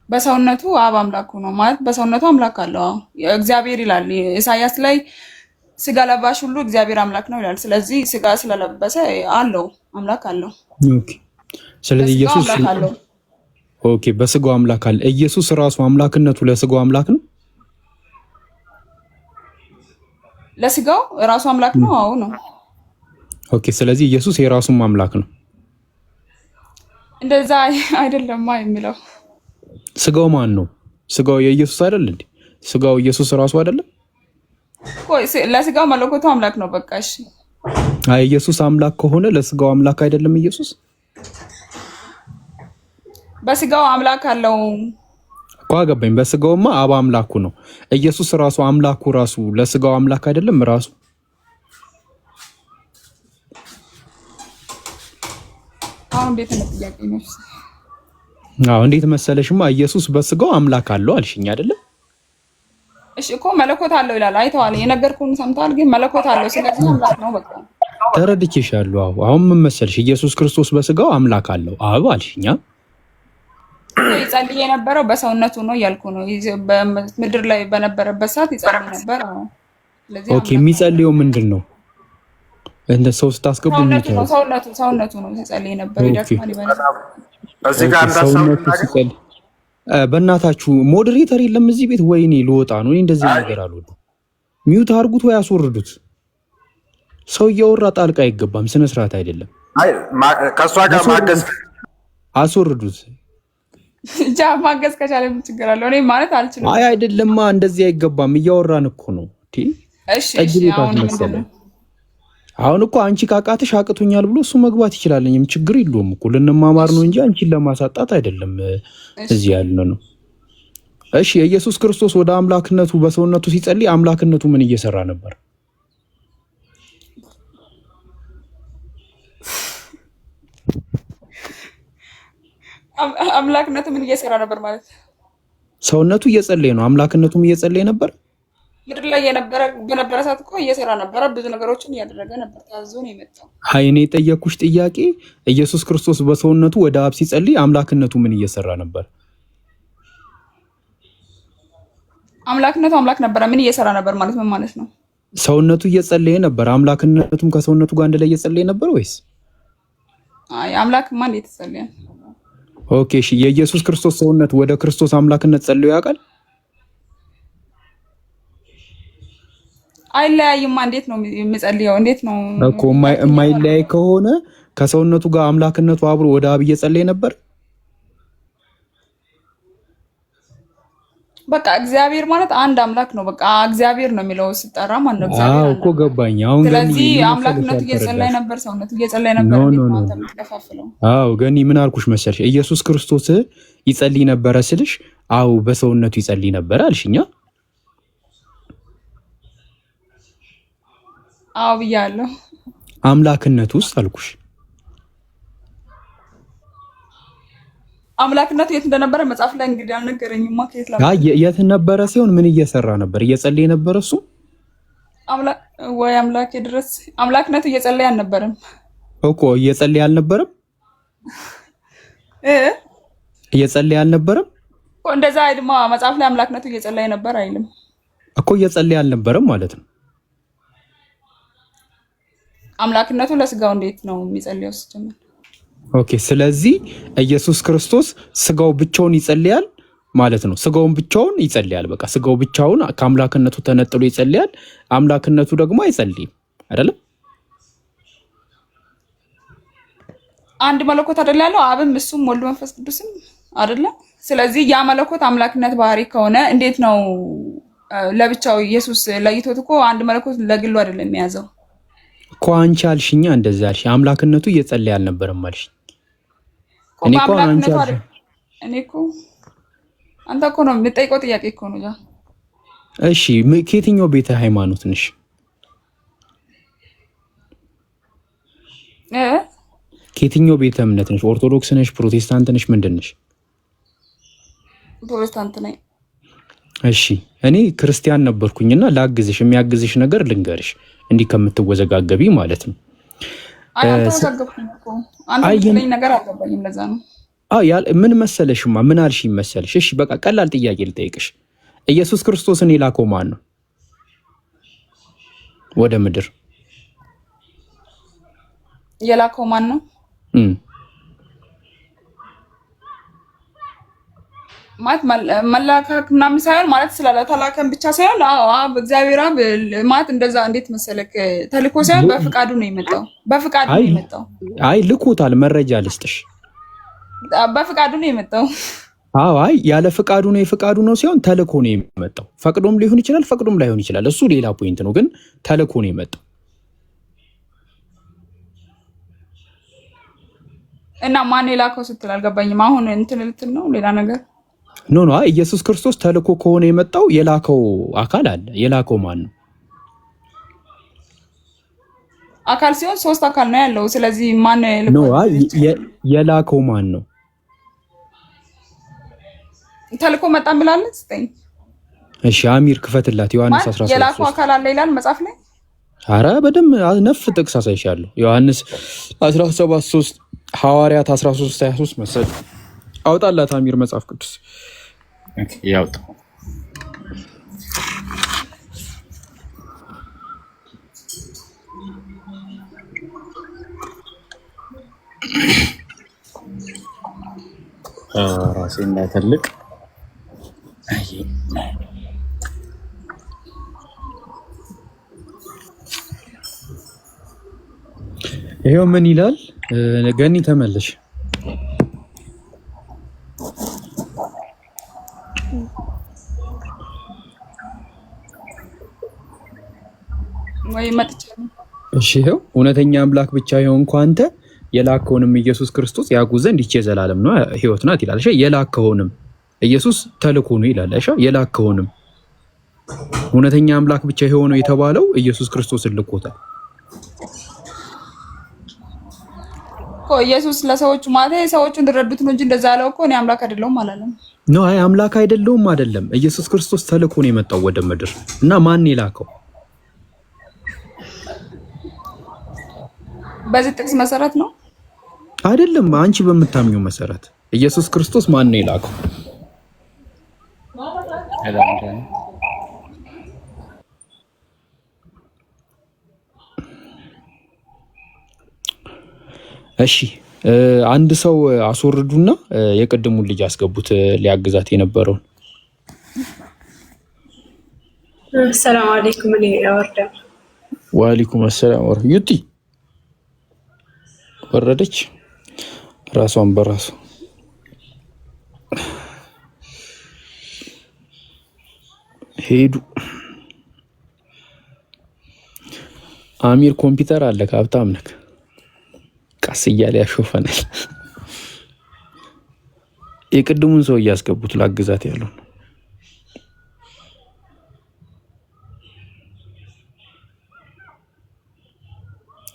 በሰውነቱ አብ አምላኩ ነው ማለት በሰውነቱ አምላክ አለው። እግዚአብሔር ይላል ኢሳይያስ ላይ ስጋ ለባሽ ሁሉ እግዚአብሔር አምላክ ነው ይላል። ስለዚህ ስጋ ስለለበሰ አለው አምላክ አለው። ኦኬ ስለዚህ ኢየሱስ ኦኬ በስጋው አምላክ አለ። ኢየሱስ ራሱ አምላክነቱ ለስጋው አምላክ ነው? ለስጋው ራሱ አምላክ ነው። አዎ ነው። ኦኬ ስለዚህ ኢየሱስ የራሱም አምላክ ነው። እንደዛ አይደለማ የሚለው ስጋው ማን ነው? ስጋው የኢየሱስ አይደል እንዴ? ስጋው ኢየሱስ ራሱ አይደለም? ቆይ ለስጋው መለኮቱ አምላክ ነው። በቃ እሺ። አይ ኢየሱስ አምላክ ከሆነ ለስጋው አምላክ አይደለም ኢየሱስ? በስጋው አምላክ አለው እኮ አገባኝ። በስጋውማ አብ አምላኩ ነው። ኢየሱስ ራሱ አምላኩ ራሱ ለስጋው አምላክ አይደለም ራሱ? አሁን እንዴት ነው ጥያቄ ነው? አዎ እንዴት መሰለሽማ ኢየሱስ በስጋው አምላክ አለው አልሽኝ አይደለ? እሺ እኮ መለኮት አለው ይላል። አይተዋል፣ የነገርኩህን ሰምተዋል። ግን መለኮት አለው ስለዚህ አምላክ ነው። በቃ ተረድቼሻለሁ። አሁን ምን መሰልሽ ኢየሱስ ክርስቶስ በስጋው አምላክ አለው አብ አልሽኛ። ይጸልይ የነበረው በሰውነቱ ነው ያልኩ ነው። በምድር ላይ በነበረበት ሰዓት ይጸልይ ነበር። ስለዚህ ኦኬ የሚጸልየው ምንድን ነው? እንደ ሰው ስታስገቡ ሰውነቱ ነው ሲጸልይ ነበር። ይደክማል ይበላል። እዚህ ጋር እንዳሰው በእናታችሁ ሞዴሬተር የለም እዚህ ቤት? ወይኔ ልወጣ ነው። እኔ እንደዚህ ነገር አልወድም። ሚውት አድርጉት ወይ አስወርዱት። ሰው እያወራ ጣልቃ አይገባም። ስነ ስርዓት አይደለም። አይ ከሷ ጋር ማገዝ አስወርዱት። ጃ ማገዝ ከቻለ ምን ችግር አለው? እኔ ማለት አልችልም። አይ አይደለማ እንደዚህ አይገባም። እያወራን እኮ ነው። እሺ አሁን እኮ አንቺ ካቃተሽ አቅቶኛል ብሎ እሱ መግባት ይችላልኝም ችግር የለውም እኮ ልንማማር ነው እንጂ አንቺን ለማሳጣት አይደለም እዚህ ያለ ነው። እሺ ኢየሱስ ክርስቶስ ወደ አምላክነቱ በሰውነቱ ሲጸልይ አምላክነቱ ምን እየሰራ ነበር? አምላክነቱ ምን እየሰራ ነበር ማለት? ሰውነቱ እየጸለየ ነው፣ አምላክነቱም እየጸለየ ነበር። ምድር ላይ በነበረ ሰዓት እኮ እየሰራ ነበር፣ ብዙ ነገሮችን እያደረገ ነበር። ታዞ ነው የመጣው። አይ እኔ የጠየኩሽ ጥያቄ ኢየሱስ ክርስቶስ በሰውነቱ ወደ አብ ሲጸልይ አምላክነቱ ምን እየሰራ ነበር? አምላክነቱ አምላክ ነበር። ምን እየሰራ ነበር ማለት ምን ማለት ነው? ሰውነቱ እየጸለየ ነበር፣ አምላክነቱም ከሰውነቱ ጋር አንድ ላይ እየጸለየ ነበር ወይስ? አይ አምላክ ማን እየተጸለየ? ኦኬ እሺ የኢየሱስ ክርስቶስ ሰውነት ወደ ክርስቶስ አምላክነት ጸልዮ ያውቃል? አይለያይማ። እንዴት ነው የሚጸልየው? እንዴት ነው እኮ የማይለያይ ከሆነ ከሰውነቱ ጋር አምላክነቱ አብሮ ወደ አብ እየጸለየ ነበር። በቃ እግዚአብሔር ማለት አንድ አምላክ ነው። በቃ እግዚአብሔር ነው የሚለው ሲጠራ ማለት ነው። እግዚአብሔር እኮ ገባኝ። አሁን ስለዚህ አምላክነቱ እየጸለየ ነበር፣ ሰውነቱ እየጸለየ ነበር። እንዴት ነው ተከፋፍለው? አዎ ገኒ ምን አልኩሽ መሰልሽ? ኢየሱስ ክርስቶስ ይጸልይ ነበረ ስልሽ አዎ በሰውነቱ ይጸልይ ነበር አልሽኛ። አዎ ብያለሁ። አምላክነቱ ውስጥ አልኩሽ። አምላክነቱ የት እንደነበረ መጽሐፍ ላይ እንግዲህ አልነገረኝም። ማከት ላይ የት ነበረ ሲሆን ምን እየሰራ ነበር? እየጸለየ ነበር እሱ አምላክ ድረስ አምላክነቱ እየጸለየ አልነበረም እኮ። እየጸለየ አልነበረም እየጸለየ አልነበረም እኮ። እንደዛ አይደማ መጽሐፍ ላይ አምላክነቱ እየጸለየ ነበር አይልም እኮ። እየጸለየ አልነበረም ማለት ነው። አምላክነቱ ለስጋው እንዴት ነው የሚጸልየው ሲጀምር? ኦኬ ስለዚህ ኢየሱስ ክርስቶስ ስጋው ብቻውን ይጸልያል ማለት ነው። ስጋውን ብቻውን ይጸልያል። በቃ ስጋው ብቻውን ከአምላክነቱ ተነጥሎ ይጸልያል። አምላክነቱ ደግሞ አይጸልይም አይደለም? አንድ መለኮት አይደል ያለው? አብም እሱም ወልድ መንፈስ ቅዱስም አይደለም? ስለዚህ ያ መለኮት አምላክነት ባህሪ ከሆነ እንዴት ነው ለብቻው ኢየሱስ ለይቶት እኮ አንድ መለኮት ለግሉ አይደለም የያዘው እኮ አንቺ አልሽኛ እንደዛ አልሽ። አምላክነቱ እየጸለየ አልነበረም አልሽ። እኔ እኮ አንቺ አልሽ እኔ እኮ አንተ እኮ ነው የምጠይቀው ጥያቄ እኮ ነው ያ። እሺ ከየትኛው ቤተ ሃይማኖት ነሽ? ከየትኛው ቤተ እምነት ነሽ? ኦርቶዶክስ ነሽ? ፕሮቴስታንት ነሽ? ምንድን ነሽ? ፕሮቴስታንት ነኝ። እሺ እኔ ክርስቲያን ነበርኩኝና ላግዝሽ፣ የሚያግዝሽ ነገር ልንገርሽ እንዲህ ከምትወዘጋገቢ ማለት ነው። አልተወዘገብኩም እኮ አንተ የምትለኝ ነገር አልገባኝም። ለዛ ነው ምን መሰለሽማ፣ ምን አልሽኝ መሰለሽ? እሺ በቃ ቀላል ጥያቄ ልጠይቅሽ። ኢየሱስ ክርስቶስን የላከው ማን ነው ወደ ምድር? የላከው ማን ነው? ማለት መላካክ ምናምን ሳይሆን ማለት ስለተላከን ብቻ ሳይሆን አብ እግዚአብሔር አብ ማለት እንደዛ እንዴት መሰለክ ተልኮ ሳይሆን በፍቃዱ ነው የመጣው። በፍቃዱ ነው የመጣው። አይ ልኮታል። መረጃ ልስጥሽ። በፍቃዱ ነው የመጣው። አይ ያለ ፍቃዱ ነው የፍቃዱ ነው ሲሆን ተልኮ ነው የመጣው። ፈቅዶም ሊሆን ይችላል፣ ፈቅዶም ላይሆን ይችላል። እሱ ሌላ ፖይንት ነው። ግን ተልኮ ነው የመጣው እና ማን የላከው ስትል አልገባኝም። አሁን እንትን ልትል ነው ሌላ ነገር ኖ ኢየሱስ ክርስቶስ ተልኮ ከሆነ የመጣው የላከው አካል አለ። የላከው ማን ነው? አካል ሲሆን ሶስት አካል ነው ያለው። ስለዚህ ማን የላከው ማን ነው? ተልኮ መጣን ብላለች ስጠኝ። እሺ አሚር ክፈትላት። ዮሐንስ 13 የላከው አካል አለ ይላል መጽሐፍ ላይ። አረ በደም ነፍ ጥቅስ አሳይሻለሁ። ዮሐንስ 17:3 ሐዋርያት 13:23 መሰለኝ። አውጣላት አሚር መጽሐፍ ቅዱስ ያውጣ። ራሴ እንዳይተልቅ ይሄው ምን ይላል? ገኒ ተመለሽ። ወይ መጥቻለሁ። እሺ ይሄው እውነተኛ አምላክ ብቻ የሆንኩ አንተ የላከውንም ኢየሱስ ክርስቶስ ያጉ ዘንድ ይህች የዘላለም ነው ሕይወት ናት ይላል። እሺ የላከውንም ኢየሱስ ተልኮ ነው ይላል። እሺ የላከውንም እውነተኛ አምላክ ብቻ የሆነው የተባለው ኢየሱስ ክርስቶስን ልኮታል እኮ። ኢየሱስ ለሰዎች ማለት ሰዎቹ እንዲረዱት ነው እንጂ እንደዛ ያለው እኮ እኔ አምላክ አይደለሁም አላለም። ነው አይ አምላክ አይደለሁም አይደለም። ኢየሱስ ክርስቶስ ተልኮ ነው የመጣው ወደ ምድር እና ማን የላከው? በዚህ ጥቅስ መሰረት ነው አይደለም። አንቺ በምታምኚው መሰረት ኢየሱስ ክርስቶስ ማን ነው የላከው? እሺ አንድ ሰው አስወርዱና የቀደሙን ልጅ አስገቡት ሊያግዛት የነበረውን። ሰላም አለይኩም። እኔ ያወርዳ ወአለይኩም ሰላም ወር ዩቲ ወረደች ራሷን በራሷ ሄዱ። አሚር ኮምፒውተር አለ ሀብታም ነክ ቀስ እያለ ያሾፈናል። የቅድሙን ሰው እያስገቡት ላግዛት ያለው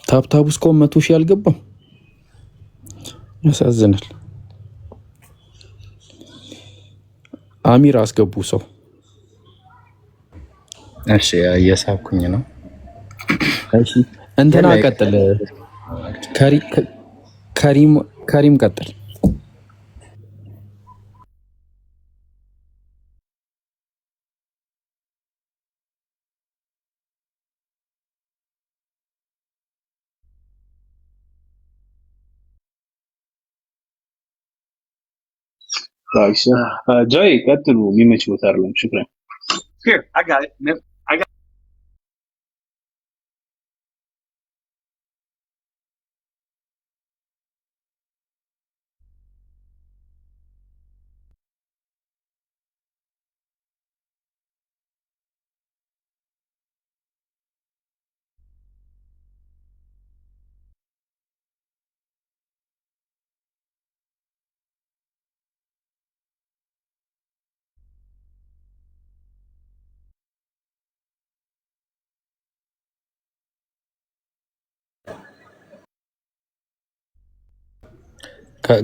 ታብታቡ እስካሁን 100,000 አልገባም። ያሳዝናል። አሚር አስገቡ ሰው። እሺ እየሳብኩኝ ነው። እሺ እንትና ቀጥል። ከሪም ቀጥል። ጆይ ቀጥሉ። የሚመች ቦታ አይደለም። ሽክራን Here, I got it. I got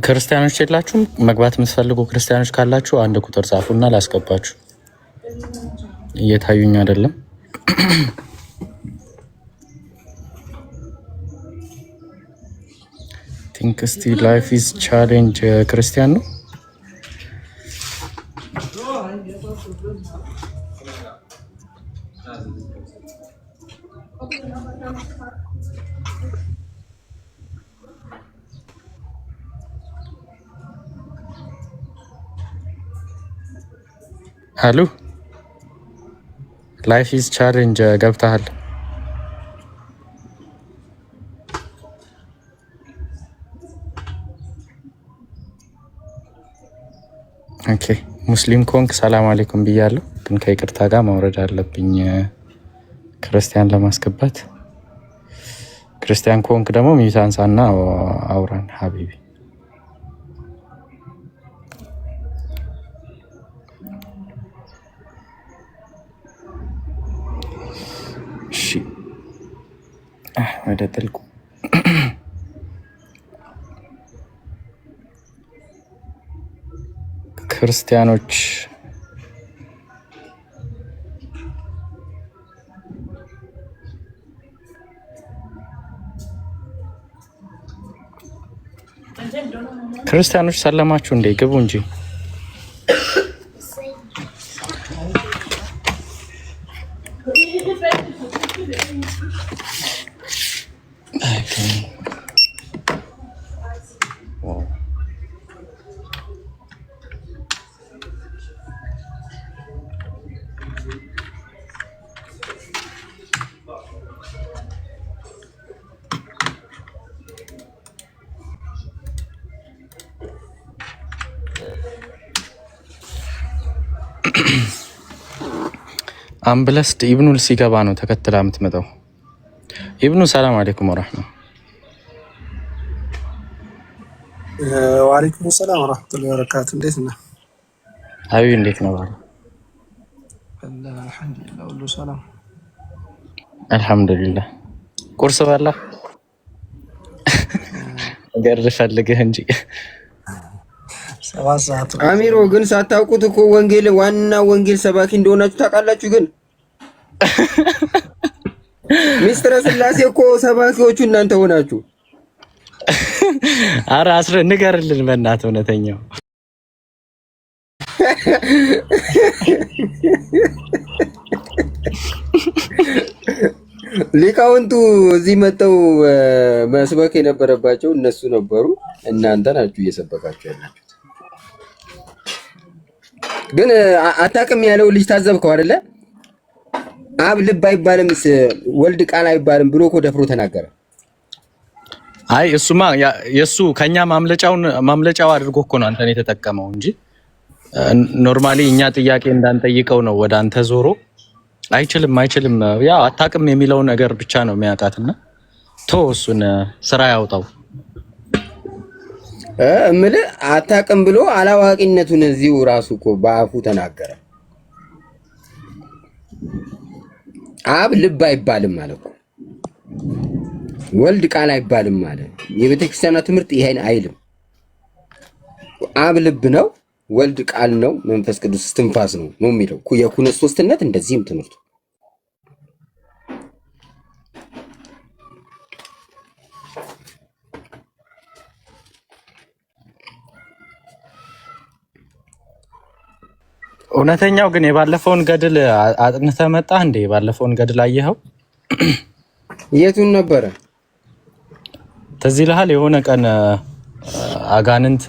ክርስቲያኖች የላችሁም? መግባት የምትፈልጉ ክርስቲያኖች ካላችሁ አንድ ቁጥር ጻፉና ላስገባችሁ። እየታዩኝ አይደለም። ቲንክ እስቲ ላይፍ ኢዝ ቻሌንጅ ክርስቲያን ነው። ሄሎ ላይፍ ኢዝ ቻሌንጅ ገብተሃል? ኦኬ ሙስሊም ኮንክ ሰላም አለይኩም ብያለሁ፣ ግን ከይቅርታ ጋር ማውረድ አለብኝ ክርስቲያን ለማስገባት። ክርስቲያን ኮንክ ደግሞ ሚዩታንሳና አውራን ሀቢቢ። እሺ ወደ ጥልቁ ክርስቲያኖች ክርስቲያኖች ሰለማችሁ እንዴ? ግቡ እንጂ። አምብለስድ ኢብኑል ሲገባ ነው ተከትላ የምትመጣው። ኢብኑ ሰላም አለይኩም ወራህመቱላህ። ወአለይኩም ሰላም ወራህመቱላሂ ወበረካቱ። እንዴት ነህ? አዩ እንዴት ነው? አልሐምዱሊላህ ሁሉ ሰላም አልሐምዱሊላህ። ቁርስ በላ? ነገር ፈልግህ እንጂ አሚሮ ግን ሳታውቁት እኮ ወንጌል ዋና ወንጌል ሰባኪ እንደሆናችሁ ታውቃላችሁ። ግን ሚስጥረ ስላሴ እኮ ሰባኪዎቹ እናንተ ሆናችሁ። ኧረ ንገርልን በእናትህ እውነተኛው። ሊቃውንቱ እዚህ መጥተው መስበክ የነበረባቸው እነሱ ነበሩ። እናንተ ናችሁ እየሰበካችሁ ያላችሁት። ግን አታውቅም ያለው ልጅ ታዘብከው አይደለ? አብ ልብ አይባልም ወልድ ቃል አይባልም ብሎ እኮ ደፍሮ ተናገረ። አይ እሱማ የሱ ከኛ ማምለጫው አድርጎ እኮ ነው አንተን የተጠቀመው እንጂ ኖርማሊ እኛ ጥያቄ እንዳንጠይቀው ነው ወደ አንተ ዞሮ አይችልም ያው አታውቅም የሚለው ነገር ብቻ ነው የሚያውቃትና ተው እሱን ስራ ያውጣው። እምልህ አታውቅም ብሎ አላዋቂነቱን እዚሁ ራሱ እኮ በአፉ ተናገረ። አብ ልብ አይባልም ማለት ነው፣ ወልድ ቃል አይባልም ማለት። የቤተክርስቲያኗ ትምህርት ይሄን አይልም። አብ ልብ ነው፣ ወልድ ቃል ነው፣ መንፈስ ቅዱስ እስትንፋስ ነው ነው የሚለው የኩነት ሶስትነት። እንደዚህም ትምህርቱ እውነተኛው ግን የባለፈውን ገድል አጥንተህ መጣህ እንዴ? የባለፈውን ገድል አየኸው? የቱን ነበረ? ትዝ ይልሃል? የሆነ ቀን አጋንንት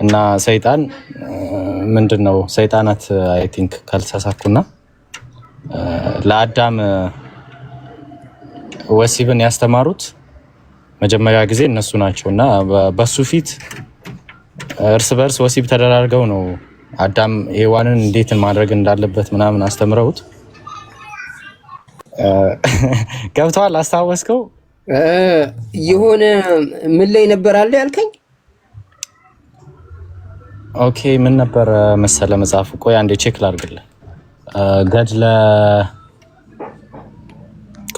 እና ሰይጣን ምንድነው ሰይጣናት አይ ቲንክ ካልተሳሳኩና ለአዳም ወሲብን ያስተማሩት መጀመሪያ ጊዜ እነሱ ናቸውና በሱ ፊት እርስ በርስ ወሲብ ተደራርገው ነው አዳም ሔዋንን እንዴት ማድረግ እንዳለበት ምናምን አስተምረውት ገብቷል። አስታወስከው? የሆነ ምን ላይ ነበር አለ ያልከኝ? ኦኬ ምን ነበር መሰለ መጽሐፉ? ቆይ አንዴ ቼክ ላድርግልህ። ገድለ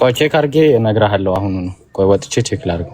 ቆይ ቼክ አድርጌ እነግርሃለሁ። አሁን ነው ቆይ ወጥቼ ቼክ ላድርግ።